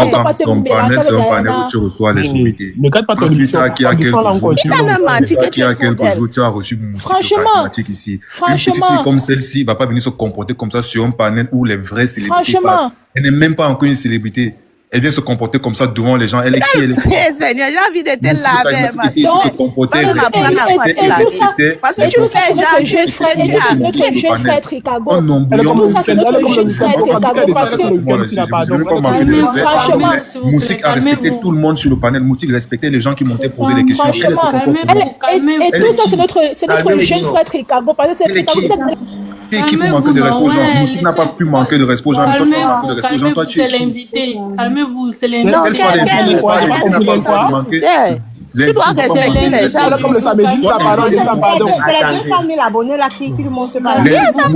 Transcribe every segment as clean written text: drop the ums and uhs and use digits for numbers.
On ne doit pas te mélanger avec Diana. Tu reçois les sommités. Ne garde pas ton émission. Qui a quelques jours, tu as reçu mon charismatique ici. Franchement. Comme celle-ci, ne va pas venir se comporter comme ça sur un panel où les vraies célébrités parlent. Elle n'est même pas encore une célébrité. Elle vient se comporter comme ça devant les gens. Elle est qui? Elle est quoi? Seigneur, j'ai envie d'être là. Parce que tu sais, notre jeune frère Chicago. Tout ça, c'est notre jeune frère Chicago. Parce que, franchement, Moussik a respecté tout le monde sur le panel. Moussik respectait les gens qui montaient poser des questions. Franchement, et tout ça, c'est notre jeune frère Chicago. Parce que c'est Chicago. Qui peut manquer de respect aux gens? Moussik n'a pas pu manquer de respect aux gens. Toi, tu manques de respect aux gens. Toi, tu es l'invité. Calmez-vous, c'est l'invité. Tu dois respecter les gens. Comme le samedi, c'est la parole de sa pardon. C'est les 200 000 abonnés là qui lui montrent pas. Oui, ça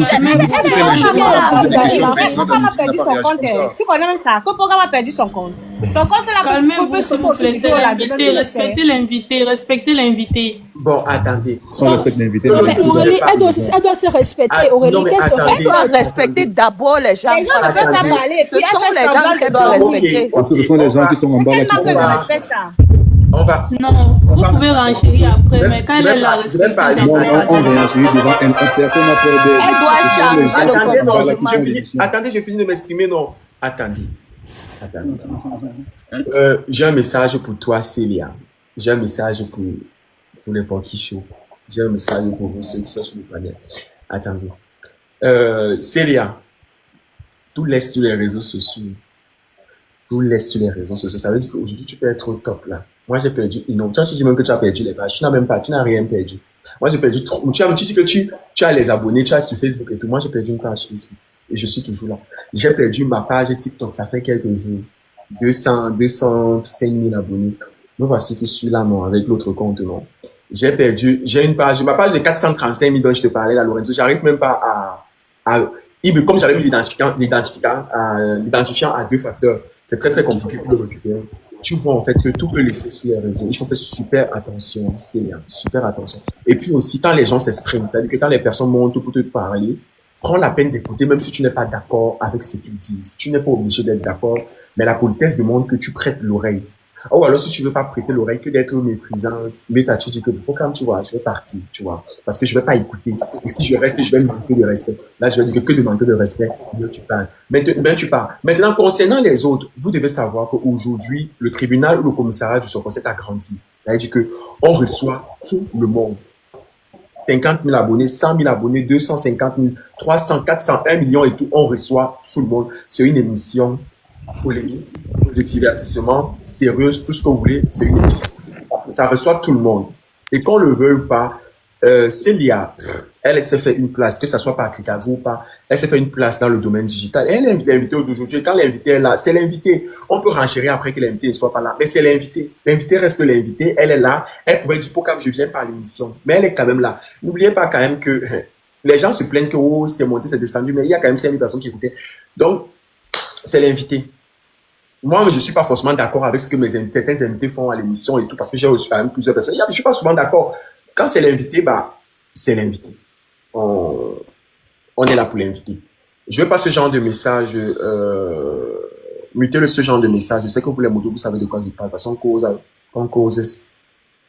Pourquoi m'a perdu son compte? Tu connais même ça? Pourquoi m'a perdu son compte? Ton compte là, calmez-vous, s'il vous plaît, c'est l'invité. Respectez l'invité. Bon, attendez. Sans respect l'invité. Aurélie, elle doit se respecter. Aurélie, qu'elle se respecte. Elle doit respecter d'abord les gens. Les gens ne peuvent pas parler. Ce sont les gens qu'elle doit respecter. Parce que ce sont les gens qui sont en bas. Quel manque de respect ça? On va. Non, vous pouvez renchérir après, mais quand elle est là, je vais parler. On réagit devant elle. Personne n'a peur de. Elle doit changer de comportement. Attendez, j'ai fini de m'exprimer. Non, attendez. J'ai un message pour toi, Célia. J'ai un message pour les Ponky Show. J'ai un message pour vous, ceux qui sont sur le panel. Attendez. Célia, tout laisse sur les réseaux sociaux. Tout laisse sur les réseaux sociaux. Ça veut dire qu'aujourd'hui, tu peux être au top là. Moi, j'ai perdu. Non, toi, tu dis même que tu as perdu les pages. Tu n'as même pas, tu n'as rien perdu. Moi, j'ai perdu trop. Tu dis que tu as les abonnés, tu as sur Facebook et tout. Moi, j'ai perdu une page Facebook. Et je suis toujours là. J'ai perdu ma page TikTok. Ça fait quelques jours. 205 000 abonnés. Me voici qui suis là, non, avec l'autre compte, non. J'ai une page, ma page de 435 000 dont je te parlais, là, Lorenzo. J'arrive même pas comme j'avais mis l'identifiant à 2 facteurs. C'est très, très compliqué pour le récupérer. Tu vois, en fait, que tout peut laisser sur les réseaux. Il faut faire super attention, super attention. Et puis aussi, quand les gens s'expriment, c'est-à-dire que quand les personnes montent pour te parler, prends la peine d'écouter, même si tu n'es pas d'accord avec ce qu'ils disent. Tu n'es pas obligé d'être d'accord, mais la politesse demande que tu prêtes l'oreille. Ou alors, si tu veux pas prêter l'oreille, que d'être méprisante, mais tu dis que, quand tu vois, je vais partir, tu vois, parce que je vais pas écouter. Et si je reste, je vais manquer de respect. Là, je vais dire que de manquer de respect, mieux tu parles. Maintenant, concernant les autres, vous devez savoir qu'aujourd'hui, le tribunal ou le commissariat du Sococet a grandi. C'est-à-dire que on reçoit tout le monde. 50 000 abonnés, 100 000 abonnés, 250 000, 300, 400, 1 million et tout, on reçoit tout le monde. C'est une émission polémique, de divertissement, sérieuse, tout ce que vous voulez, c'est une émission. Ça reçoit tout le monde. Et qu'on le veuille ou pas, Célia, elle s'est fait une place, que ce soit par Chicago ou pas, elle s'est fait une place dans le domaine digital. Elle est l'invité d'aujourd'hui. Quand l'invité est là, c'est l'invité. On peut renchérir après que l'invité ne soit pas là, mais c'est l'invité. L'invité reste l'invité. Elle est là. Elle pouvait dire, pourquoi je viens par l'émission? Mais elle est quand même là. N'oubliez pas quand même que les gens se plaignent que oh, c'est monté, c'est descendu, mais il y a quand même 5 000 personnes qui écoutaient. Donc, c'est l'invité. Moi, je ne suis pas forcément d'accord avec ce que certains invités font à l'émission et tout, parce que j'ai reçu quand même plusieurs personnes. Je ne suis pas souvent d'accord. Quand c'est l'invité, bah, c'est l'invité. On est là pour l'inviter. Je ne veux pas ce genre de message, muter ce genre de message. Je sais que vous les motos, vous savez de quoi je parle, parce qu'on cause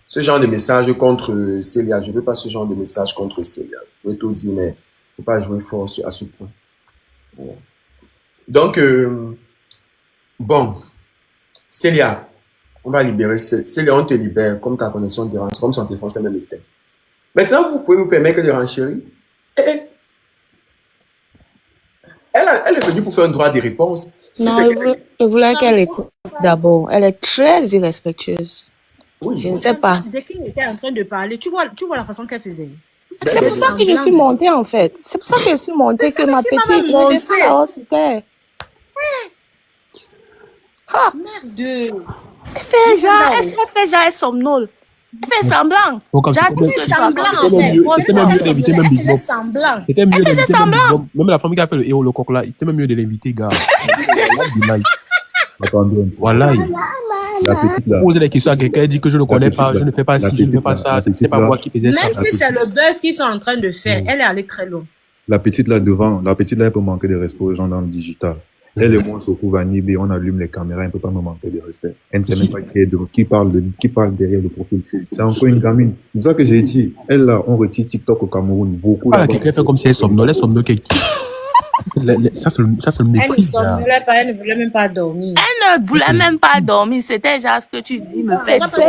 ce genre de message contre Célia. Je ne veux pas ce genre de message contre Célia. Je vais tout dire, mais il ne faut pas jouer fort à ce point. Voilà. Donc, bon, Célia, on va libérer Célia, on te libère, comme ta connexion dérange, comme son téléphone s'est même éteint. Maintenant, vous pouvez vous permettre de renchérir. Elle est venue pour faire un droit de réponse. Non, je voulais qu'elle écoute d'abord. Elle est très irrespectueuse. Oui, je ne sais pas. Dès qu'il était en train de parler, tu vois la façon qu'elle faisait. C'est pour ça que je suis montée, en fait. C'est pour ça que je suis montée, que ma petite c'était. Ah, merde. Elle fait genre, elle somnole. Elle fait semblant. Elle fait semblant, en fait. C'était mieux d'inviter semblant. Même la famille qui a fait le héros, le coq là, c'était même mieux de l'inviter, gars. Attendez. Voilà. La petite là. Poser des questions à quelqu'un, dit que je ne connais pas, je ne fais pas ci, je ne fais pas ça. C'est pas moi qui faisais ça. Même si c'est le buzz qu'ils sont en train de faire, elle est allée très loin. La petite là devant, elle peut manquer de respect aux gens dans le digital. Elle et moi, on se retrouve à Nibé, on allume les caméras, elle ne peut pas me manquer de respect. Elle ne sait même pas qui parle derrière le profil. C'est encore une gamine. C'est pour ça que j'ai dit, elle là, on retire TikTok au Cameroun, beaucoup. Ah, quelqu'un fait comme si elle somnole, ça, c'est le mépris. Elle ne voulait même pas dormir. Elle ne voulait même pas dormir. C'était genre ce que tu dis, me fait. C'est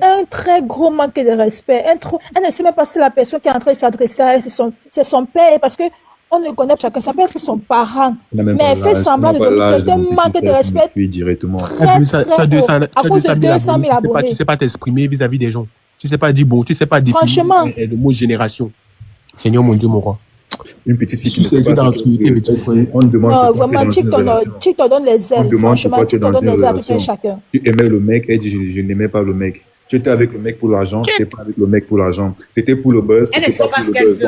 un très gros manque de respect. Elle ne sait même pas si la personne qui est en train de s'adresser à elle, c'est son père, parce que on ne connaît pas chacun, ça peut être son parent. Mais elle fait semblant de dormir, c'est un manque de respect. Directement. À cause de 200 000 abonnés. Tu ne sais pas t'exprimer vis-à-vis des gens. Tu ne sais pas dire bon, tu ne sais pas dire le mot génération. Seigneur mon Dieu, mon roi. Une petite fille qui ne sait pas on demande. Non, vraiment, TikTok donne les ailes. Franchement, TikTok donne les ailes à tout un chacun. Tu aimais le mec, elle dit je n'aimais pas le mec. Tu étais avec le mec pour l'argent, tu n'étais pas avec le mec pour l'argent. C'était pour le buzz. Elle ne sait pas ce qu'elle fait.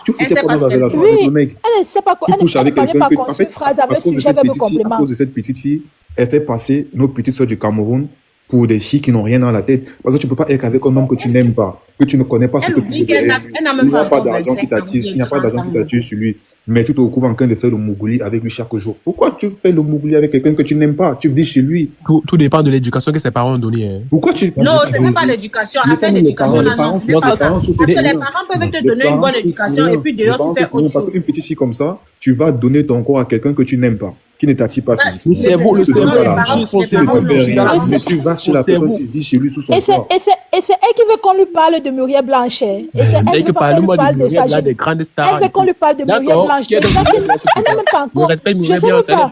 Tu foutais quoi avec l'argent avec le mec? Elle ne sait pas quoi. Elle ne peut pas construire une phrase avec sujet, verbe, complément. À cause de cette petite fille, elle fait passer nos petites soeurs du Cameroun pour des filles qui n'ont rien dans la tête. Parce que tu ne peux pas être avec un homme que tu n'aimes pas, que tu ne connais pas ce que tu veux. Elle n'a même pas d'argent qui t'attire. Il n'y a pas d'argent qui t'attire sur lui. Mais tu te retrouves en train de faire le mougouli avec lui chaque jour. Pourquoi tu fais le mougouli avec quelqu'un que tu n'aimes pas? Tu vis chez lui. Tout dépend de l'éducation que ses parents ont donnée. Hein. Pourquoi tu... Non, ce n'est pas l'éducation. Affaire d'éducation, parce que les parents peuvent te donner une bonne éducation et puis dehors, tu fais autre chose. Parce qu'une petite fille comme ça, tu vas donner ton corps à quelqu'un que tu n'aimes pas, qui ne t'attire pas physiquement. Le cerveau, tu vas chez la personne, tu vis chez lui sous son corps. Et c'est elle qui veut qu'on lui parle de Muriel Blanchet. Et c'est elle qui veut qu'on lui parle de sa Elle veut qu'on lui parle de Muriel Blanchet. Elle n'a même pas encore. Je ne sais même pas.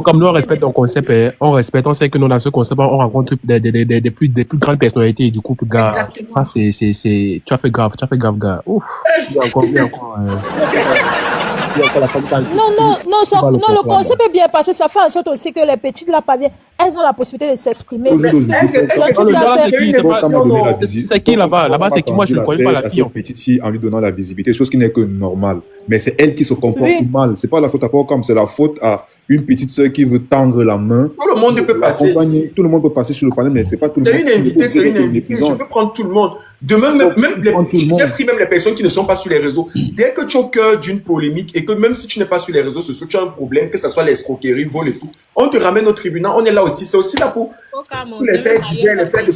Comme nous, on respecte ton concept, on sait que nous, dans ce concept, on rencontre des plus grandes personnalités du couple, gars. Ça, c'est, tu as fait grave, gars. Ouf. Il y a encore. Non, le concept est bien parce que ça fait en sorte aussi que les petites là parviennent, elles ont la possibilité de s'exprimer. C'est qui là-bas? Là-bas, c'est qui? Moi, je ne connais pas la fille. Petite fille en lui donnant la visibilité, chose qui n'est que normale. Mais c'est elle qui se comporte mal. C'est pas la faute à Port-Comme, c'est la faute à une petite sœur qui veut tendre la main. Tout le monde peut passer. Tout le monde peut passer sur le panel, mais c'est pas tout le monde. C'est une invitée. Tu peux prendre tout le monde. Demain, j'ai pris même les personnes qui ne sont pas sur les réseaux. Dès que tu es au cœur d'une polémique et que même si tu n'es pas sur les réseaux sociaux, tu as un problème, que ce soit l'escroquerie, vol et tout, on te ramène au tribunal, on est là aussi. C'est aussi là pour les faire du bien, les faire de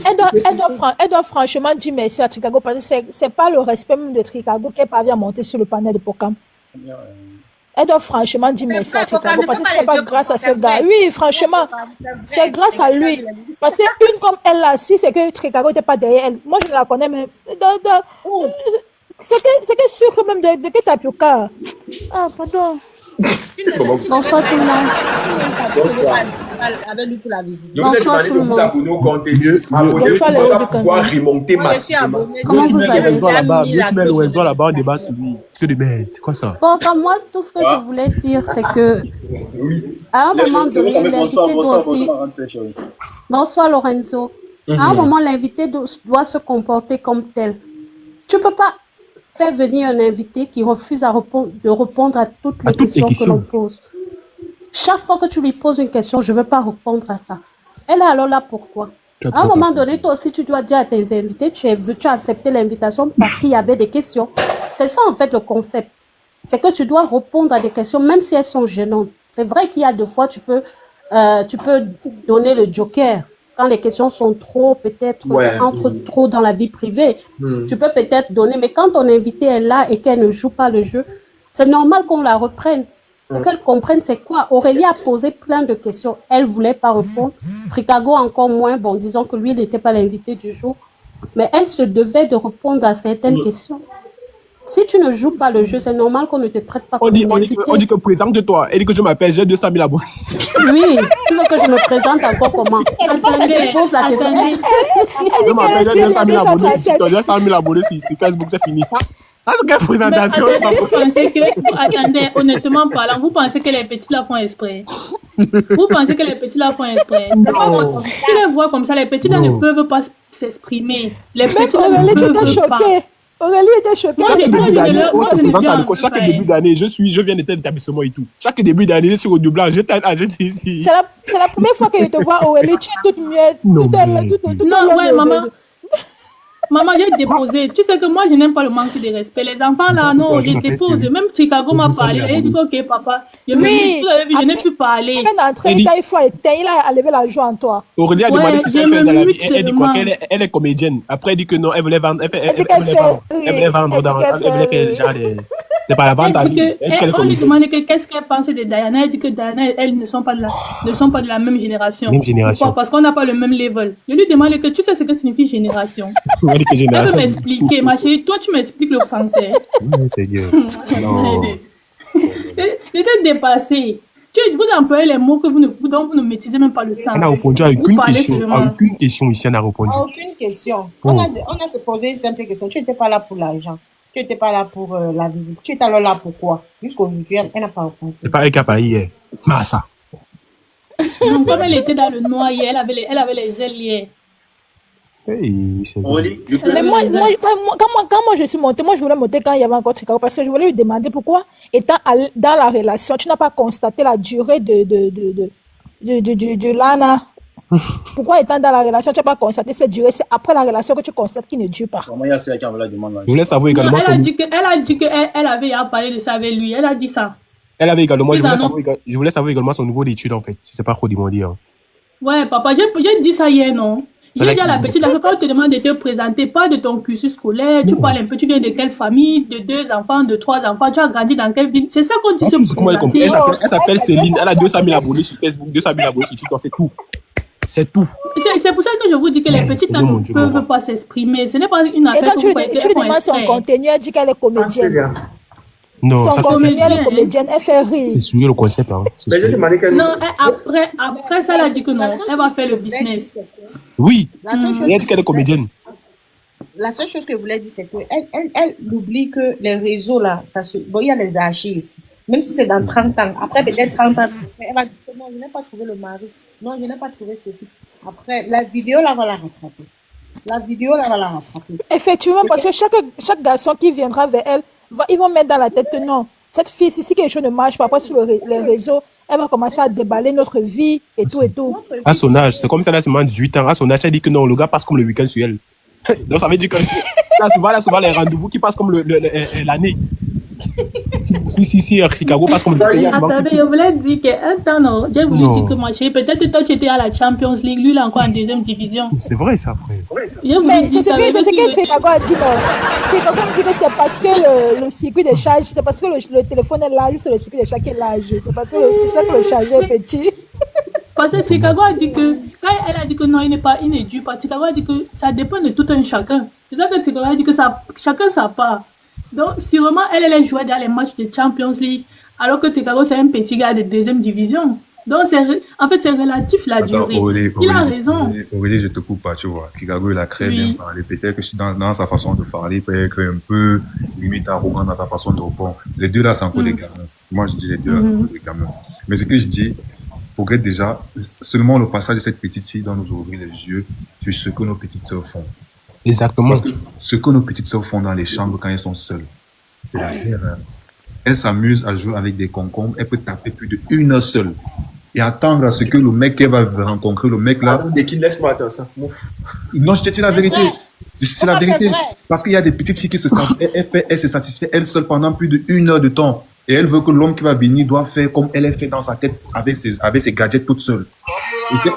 Elle doit franchement dire merci à Tricago parce que c'est pas le respect même de Tricago qu'elle parvient à monter sur le panel de Port-Comme. Elle doit franchement dire merci à Tricago parce que c'est pas grâce à ce gars. Oui, franchement, c'est grâce à lui. Parce qu'une comme elle là, si c'est que Tricago n'était pas derrière elle, moi je la connais même. C'est que sucre même de que tapioca. Ah, pardon. Bonsoir tout le monde. Bonsoir. Avec lui pour la visite. Bonsoir tout le monde. Abonnez au compte abonnez-vous pour pouvoir remonter massivement. Comment vous allez? Là-bas, on débat sur lui. C'est quoi ça? Bon, comme moi, tout ce que je voulais dire, c'est que à un moment donné, l'invité doit aussi... Bonsoir Lorenzo. À un moment, l'invité doit se comporter comme tel. Tu peux pas faire venir un invité qui refuse de répondre à toutes les questions que l'on pose. Chaque fois que tu lui poses une question, je ne veux pas répondre à ça. Elle est alors là pourquoi? À un moment donné, toi aussi, tu dois dire à tes invités, tu as accepté l'invitation parce qu'il y avait des questions. C'est ça, en fait, le concept. C'est que tu dois répondre à des questions, même si elles sont gênantes. C'est vrai qu'il y a des fois, tu peux donner le joker. Quand les questions sont trop, peut-être, entrent trop dans la vie privée, tu peux peut-être donner. Mais quand ton invité est là et qu'elle ne joue pas le jeu, c'est normal qu'on la reprenne. Pour qu'elle comprenne c'est quoi. Aurélie a posé plein de questions. Elle ne voulait pas répondre. Tricago encore moins. Bon, disons que lui n'était pas l'invité du jour. Mais elle se devait de répondre à certaines questions. Si tu ne joues pas le jeu, c'est normal qu'on ne te traite pas comme une invitée. On dit que présente-toi. Elle dit que je m'appelle, j'ai 200 000 abonnés. Oui, tu veux que je me présente encore comment? Elle pose la question. Je m'appelle, j'ai 200 000 abonnés. Si tu as 200 000 abonnés sur Facebook, c'est fini. Quelle présentation? Attendez, honnêtement parlant, vous pensez que les petits la font exprès? Vous pensez que les petits la font exprès? Tu les vois comme ça, les petits là ne peuvent pas s'exprimer. Les petits là ne peuvent pas. Aurélie était choquée. Chaque début d'année, je viens de tel établissement et tout. Chaque début d'année, je suis au doublage. C'est la première fois que je te vois, Aurélie, tu es toute muette. Non, ouais, maman. Maman, j'ai déposé. Tu sais que moi, je n'aime pas le manque de respect. Les enfants, là, non, je dépose. Même Chicago m'a parlé. Elle dit, ok, papa. Je n'ai plus parlé. Il faut éteindre. Il a enlevé la joie en toi. Aurélie a demandé ce qu'elle fait dans la vie. Elle dit quoi? Elle est comédienne. Après, elle dit que non, elle voulait vendre. Elle voulait vendre. Elle voulait que genre c'est pas la vente à vie. On lui demandait qu'est-ce qu'elle pensait de Diana. Elle dit que Diana, elles ne sont pas de la même génération. Pourquoi? Parce qu'on n'a pas le même level. Je lui demandais que tu sais ce que signifie génération. Elle veut m'expliquer, ma chérie. Toi, tu m'expliques le français. Oui, c'est Dieu. J'étais dépassée. Vous employez les mots dont vous ne maîtrisez même pas le sens. Elle n'a répondu à aucune question ici. Elle n'a répondu. À aucune question. On a se posé une simple question. Tu n'étais pas là pour l'argent. Tu n'étais pas là pour la visite. Tu étais alors là pour quoi? Jusqu'aujourd'hui, elle n'a pas répondu. C'est pas elle qui a parlé hier. Massa. Donc, comme elle était dans le noir hier, elle avait les ailes hier. Hey, mais quand moi je suis montée, moi je voulais monter quand il y avait encore Chicago parce que je voulais lui demander pourquoi, étant dans la relation, tu n'as pas constaté la durée de Lana. Pourquoi étant dans la relation, tu n'as pas constaté cette durée? C'est après la relation que tu constates qu'il ne dure pas. Je voulais savoir également. Elle a dit qu'elle avait parlé de ça avec lui. Elle a dit ça. Elle avait également. Je voulais savoir également son niveau d'études en fait. Si c'est pas trop demandé. Hein. Ouais, papa, j'ai dit ça hier, non? J'ai dit à la petite, quand on te demande de te présenter, pas de ton cursus scolaire, tu parles un peu, tu viens de quelle famille, de 2 enfants, de 3 enfants, tu as grandi dans quelle ville. C'est ça qu'on dit se présenter. Elle s'appelle Céline, elle a 200 000 abonnés sur Facebook, 200 000 abonnés sur TikTok, c'est tout. C'est tout. C'est pour ça que je vous dis que les petites ne peuvent pas s'exprimer. Ce n'est pas une affaire que vous pouvez faire. Tu lui demandes son contenu, elle dit qu'elle est comédienne. Non, son contenu, elle est comédienne, elle fait rire. C'est sûr le concept. Hein. Non, après ça, elle a dit que non, elle va faire le business. Oui, elle a dit qu'elle est comédienne. La seule chose que je voulais dire, c'est qu'elle oublie que les réseaux, là, bon, il y a les archives. Même si c'est dans 30 ans, après peut-être 30 ans, elle va dire que non, je n'ai pas trouvé le mari. Non, je n'ai pas trouvé ceci. Après, la vidéo, là, va la rattraper. Effectivement, parce que chaque garçon qui viendra vers elle, ils vont mettre dans la tête que non, cette fille, si quelque chose ne marche pas, après sur les réseaux, elle va commencer à déballer notre vie et tout et tout. À son âge, c'est comme ça, elle a seulement 18 ans. À son âge, elle dit que non, le gars passe comme le week-end sur elle. Donc ça veut dire que là, souvent les rendez-vous qui passent comme l'année. Si, Chicago passe comme le week-end. Attendez, je voulais dire qu'un temps, non, j'ai voulu dire que moi, peut-être toi, tu étais à la Champions League, lui, il est encore en 2e division. C'est vrai, ça, frère. Mais c'est ce que Chicago a dit, non. Chicago me dit que c'est parce que le circuit de charge, c'est parce que le téléphone est large, c'est le circuit de charge qui est large. C'est parce que le chargeur est petit. Parce que Chicago a dit que, quand elle a dit que non, il ne dure pas, Chicago a dit que ça dépend de tout un chacun. C'est ça que Chicago a dit que chacun sa part. Donc, sûrement, elle jouait dans les matchs de Champions League, alors que Chicago, c'est un petit gars de 2e division. Donc, en fait, c'est relatif la durée. Il a raison. Aurélie, je te coupe pas, tu vois. Chicago, il a très bien parlé. Peut-être que dans sa façon de parler, peut-être un peu limite arrogant dans sa façon de répondre. Les deux là, c'est encore des gamins. Moi, je dis les deux là, c'est encore des gamins. Mais ce que je dis, faudrait déjà, seulement le passage de cette petite fille doit nous ouvrir les yeux sur ce que nos petites sœurs font. Exactement. Parce que ce que nos petites sœurs font dans les chambres quand elles sont seules, c'est la terreur. Elles s'amusent à jouer avec des concombres, elles peuvent taper plus de 1 heure seule et attendre à ce que le mec qu'elle va rencontrer, le mec là. Mais qui laisse-moi attendre ça. Non, je te dis la vérité. C'est la vérité. Parce qu'il y a des petites filles qui se sentent, elles se satisfait elle seule pendant plus de 1 heure de temps. Et elle veut que l'homme qui va venir doit faire comme elle est fait dans sa tête avec ses gadgets toute seule.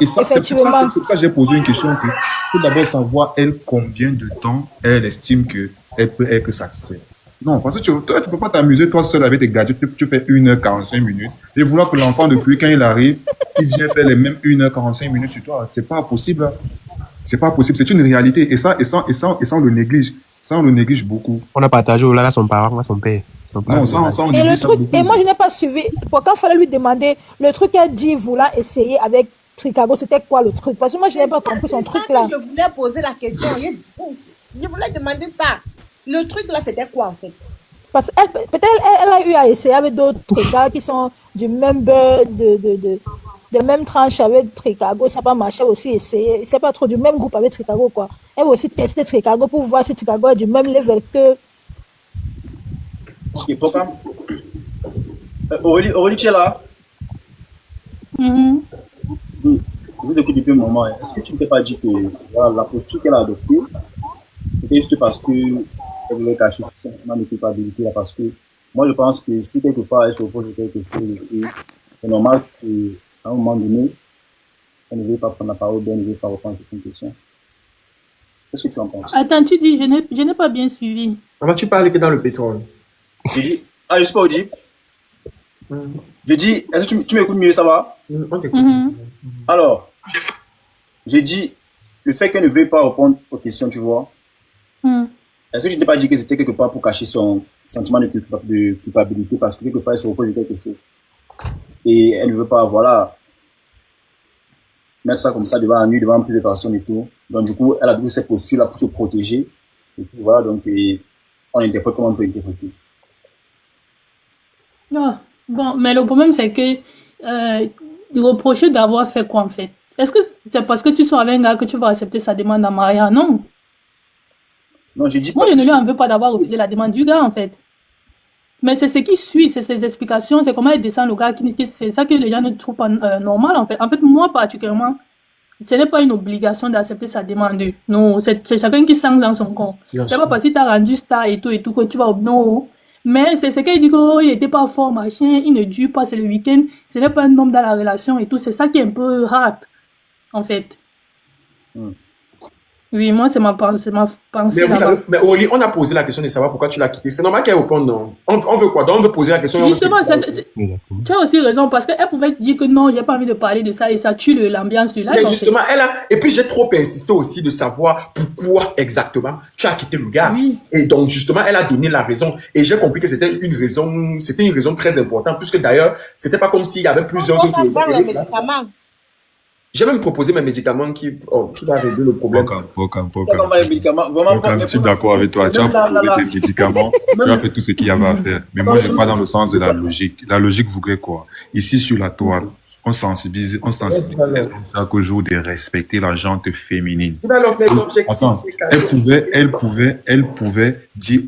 Et ça, c'est pour ça que j'ai posé une question. Il faut d'abord savoir, elle, combien de temps elle estime qu'elle peut être satisfaite. Non, parce que tu peux pas t'amuser toi seul avec tes gadgets. Tu fais 1h45 minutes. Et vouloir que l'enfant, depuis quand il arrive, il vient faire les mêmes 1h45 minutes sur toi. C'est pas possible. C'est pas possible. C'est une réalité. Et ça, on le néglige. Ça, on le néglige beaucoup. On a partagé là son parent, son père. Non, ça, on et le truc, et moi je n'ai pas suivi. Quand il fallait lui demander le truc qu'elle dit vouloir essayer avec Chicago, c'était quoi le truc? Parce que moi je n'ai pas compris son truc là. Je voulais poser la question. Je voulais demander ça. Le truc là, c'était quoi en fait? Parce qu'elle peut-être elle a eu à essayer avec d'autres gars qui sont du même beurre, de même tranche avec Chicago, ça n'a pas marché aussi, essayer. C'est pas trop du même groupe avec Chicago quoi. Elle va aussi tester Chicago pour voir si Chicago est du même level que. Aurélie, tu es là? Je vous écoute depuis un moment. Est-ce que tu ne t'es pas dit que voilà, la posture qu'elle a adoptée, c'était juste parce que elle voulait cacher ce sentiment de culpabilité là, parce que moi je pense que si quelque part elle se repose sur quelque chose, c'est normal qu'à un moment donné, elle ne veut pas prendre la parole, elle ne veut pas reprendre cette question. Qu'est-ce que tu en penses? Attends, tu dis, je n'ai pas bien suivi. Comment tu parles que dans le pétrole? Je dis, je suis pas audible. Je dis, est-ce que tu m'écoutes mieux, ça va? On t'écoute. Alors, j'ai dit, le fait qu'elle ne veuille pas répondre aux questions, tu vois, est-ce que je t'ai pas dit que c'était quelque part pour cacher son sentiment de culpabilité parce que quelque part elle se repose de quelque chose et elle ne veut pas, voilà, mettre ça comme ça devant la nuit, devant plus de personnes et tout. Donc du coup, elle a trouvé cette posture-là pour se protéger. Et puis voilà, donc on interprète comme on peut interpréter. Ah, bon, mais le problème c'est que reprocher d'avoir fait quoi en fait? Est-ce que c'est parce que tu sois avec un gars que tu vas accepter sa demande en mariage? Non. Non, je dis Moi, pas. je ne lui en veux pas d'avoir refusé la demande du gars en fait. Mais c'est ce qui suit, c'est ses explications, c'est comment elle descend le gars, c'est ça que les gens ne trouvent pas normal en fait. En fait, moi particulièrement, ce n'est pas une obligation d'accepter sa demande. Non, c'est chacun qui sent dans son corps. C'est pas parce que tu as rendu star et tout que tu vas... Non. Mais c'est ce qu'elle dit qu'il n'était pas fort, machin, il ne dure pas, c'est le week-end, ce n'est pas un homme dans la relation et tout. C'est ça qui est un peu hard, en fait. Oui, moi, c'est ma pensée. Mais Oli, on a posé la question de savoir pourquoi tu l'as quitté. C'est normal qu'elle réponde non. On veut quoi? Donc on veut poser la question. Justement, tu as aussi raison parce qu'elle pouvait dire que non, j'ai pas envie de parler de ça et ça tue l'ambiance du live. Mais justement, elle a. Et puis j'ai trop insisté aussi de savoir pourquoi exactement tu as quitté le gars. Oui. Et donc justement, elle a donné la raison. Et j'ai compris que c'était une raison très importante, puisque d'ailleurs, c'était pas comme s'il y avait plusieurs autres raisons. J'ai même proposé mes médicaments qui va régler le problème. Je suis d'accord avec toi. Tu as proposé tes médicaments, tu as fait tout ce qu'il y avait à faire. Mais moi, je ne vais pas dans le sens de la logique. La logique voudrait quoi? Ici, sur la toile, on sensibilise chaque jour de respecter la gente féminine. Attends, elle pouvait dire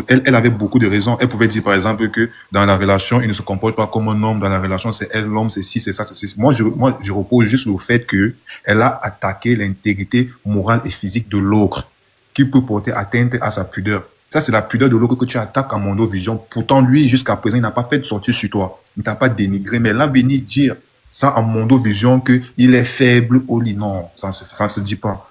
elle avait beaucoup de raisons. Elle pouvait dire par exemple que dans la relation, il ne se comporte pas comme un homme. Dans la relation, c'est elle l'homme, c'est ci, c'est ça, c'est ci. Moi, je repose juste le fait que elle a attaqué l'intégrité morale et physique de l'autre, qui peut porter atteinte à sa pudeur. Ça, c'est la pudeur de l'autre que tu attaques à Mondovision. Pourtant, lui, jusqu'à présent, il n'a pas fait de sortie sur toi. Il ne t'a pas dénigré. Mais là, venir dire ça à Mondovision qu'il est faible au lit, non, ça ne se dit pas.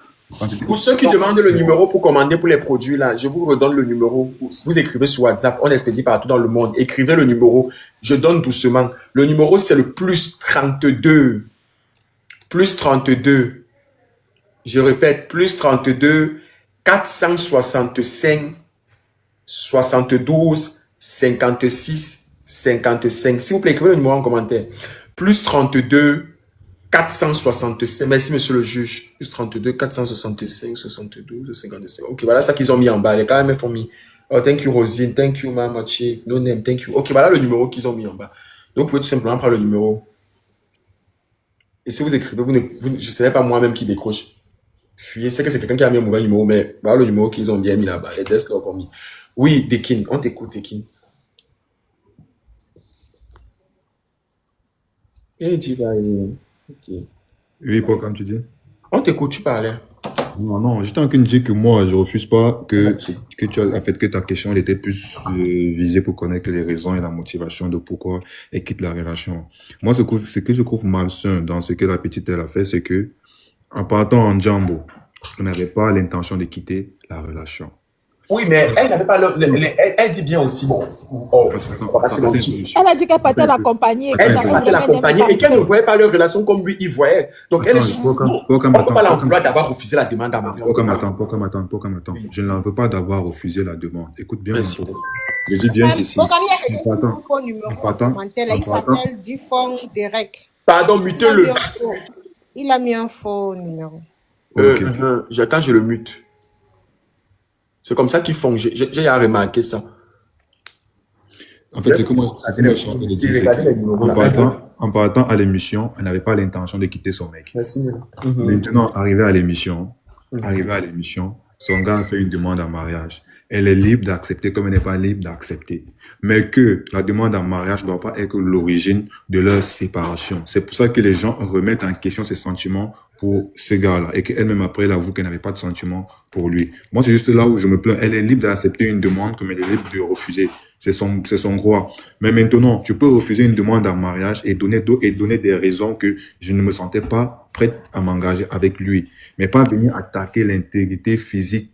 Pour ceux qui demandent le numéro pour commander pour les produits, là, je vous redonne le numéro. Vous écrivez sur WhatsApp, on expédie partout dans le monde. Écrivez le numéro. Je donne doucement. Le numéro, c'est le plus 32. Plus 32. Je répète, plus 32 465 72 56 55. S'il vous plaît, écrivez le numéro en commentaire. Plus 32 465. Merci, monsieur le juge. Plus 32 465 72 55. Ok, voilà ça qu'ils ont mis en bas. Les KMF ont mis. Oh, thank you, Rosine. Thank you, Mamachi. No name, thank you. Ok, voilà le numéro qu'ils ont mis en bas. Donc, vous pouvez tout simplement prendre le numéro. Et si vous écrivez, je ne sais pas moi-même qui décroche. Fuyez, c'est que c'est quelqu'un qui a mis un mauvais numéro, mais voilà le numéro qu'ils ont bien mis là-bas. Les desks l'ont mis. Oui, Dekin, on t'écoute, Dekin. Et tu vas. Ok. Oui, pour comme tu dis. On t'écoute, tu parlais. Non, j'étais en train de dire que moi, je refuse pas que tu as, en fait, que ta question, elle était plus visée pour connaître les raisons et la motivation de pourquoi elle quitte la relation. Moi, ce que je trouve malsain dans ce que la petite, elle a fait, c'est que, en partant en Djambo, on n'avait pas l'intention de quitter la relation. Oui, mais elle n'avait pas elle dit bien aussi, bon. Elle a dit qu'elle partait l'accompagner. Elle dit qu'elle partait l'accompagner et qu'elle ne voyait pas leur relation comme lui, il voyait. Donc, elle est on ne peut pas l'en vouloir d'avoir refusé la demande à Marie. Attends. Je n'en veux pas d'avoir refusé la demande. Écoute bien. Je dis bien ceci. Il s'appelle Dufong Derek. Pardon, mutez-le. Il a mis un faux numéro. J'attends, je le mute. C'est comme ça qu'ils font. J'ai remarqué ça. En fait, c'est que moi, je suis en train de dire, c'est qu'en partant à l'émission, elle n'avait pas l'intention de quitter son mec. Merci. Maintenant, arrivé à l'émission, son gars a fait une demande en mariage. Elle est libre d'accepter comme elle n'est pas libre d'accepter. Mais que la demande en mariage ne doit pas être l'origine de leur séparation. C'est pour ça que les gens remettent en question ces sentiments pour ces gars-là et qu'elle-même après elle avoue qu'elle n'avait pas de sentiments pour lui. Moi, c'est juste là où je me plains. Elle est libre d'accepter une demande comme elle est libre de refuser. C'est son droit. Mais maintenant, tu peux refuser une demande en mariage et donner des raisons que je ne me sentais pas prête à m'engager avec lui. Mais pas venir attaquer l'intégrité physique,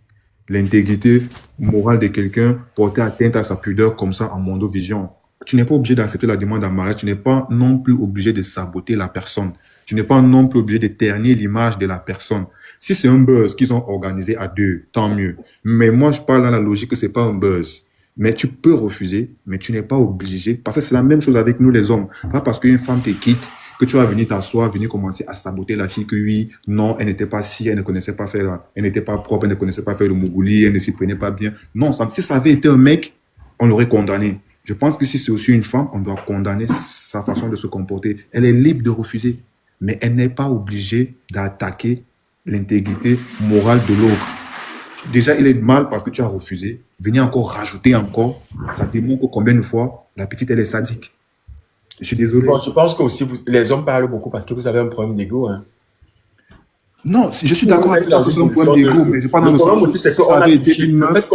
l'intégrité morale de quelqu'un, porter atteinte à sa pudeur comme ça en mondovision. Tu n'es pas obligé d'accepter la demande en mariage. Tu n'es pas non plus obligé de saboter la personne. Tu n'es pas non plus obligé de ternir l'image de la personne. Si c'est un buzz qu'ils ont organisé à deux, tant mieux. Mais moi, je parle dans la logique que c'est pas un buzz. Mais tu peux refuser, mais tu n'es pas obligé. Parce que c'est la même chose avec nous, les hommes. Pas parce qu'une femme te quitte que tu vas venir t'asseoir, venir commencer à saboter la fille que oui, non, elle n'était pas si, elle ne connaissait pas faire, elle n'était pas propre, elle ne connaissait pas faire le mougouli, elle ne s'y prenait pas bien. Non, si ça avait été un mec, on l'aurait condamné. Je pense que si c'est aussi une femme, on doit condamner sa façon de se comporter. Elle est libre de refuser, mais elle n'est pas obligée d'attaquer l'intégrité morale de l'autre. Déjà, il est mal parce que tu as refusé. Venir encore rajouter encore, ça démontre combien de fois la petite, elle est sadique. Je suis désolé. Bon, je pense que aussi les hommes parlent beaucoup parce que vous avez un problème d'ego. Hein. Non, je suis d'accord avec toi, c'est un problème d'ego, mais je parle dans le sens où si ça avait été une meuf,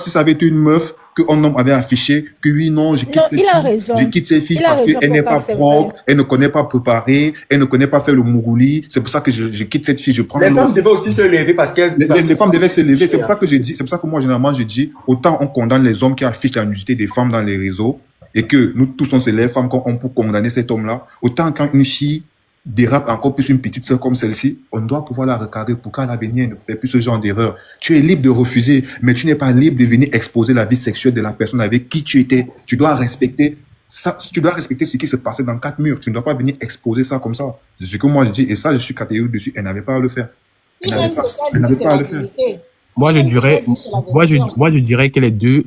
si ça avait été une meuf, qu'un homme avait affiché, que oui, non, je quitte ces filles parce qu'elle n'est pas propre, elle ne connaît pas préparer, elle ne connaît pas faire le mougouli, c'est pour ça que je quitte cette fille, je prends les femmes devaient aussi se lever parce qu'elles... Les femmes devaient se lever, c'est pour ça que je dis, c'est pour ça que moi, généralement, je dis, autant on condamne les hommes qui affichent la nudité des femmes dans les réseaux, et que nous tous on se lève, femmes, quand on peut condamner cet homme-là, autant quand une fille dérape encore plus une petite sœur comme celle-ci, on doit pouvoir la recadrer pour qu'à l'avenir, elle ne fait plus ce genre d'erreur. Tu es libre de refuser, mais tu n'es pas libre de venir exposer la vie sexuelle de la personne avec qui tu étais. Tu dois respecter ça, tu dois respecter ce qui se passait dans 4 murs. Tu ne dois pas venir exposer ça comme ça. C'est ce que moi je dis, et ça, je suis catégorique dessus. Elle n'avait pas à le faire. Elle n'avait pas à le faire. Moi, je dirais que les deux,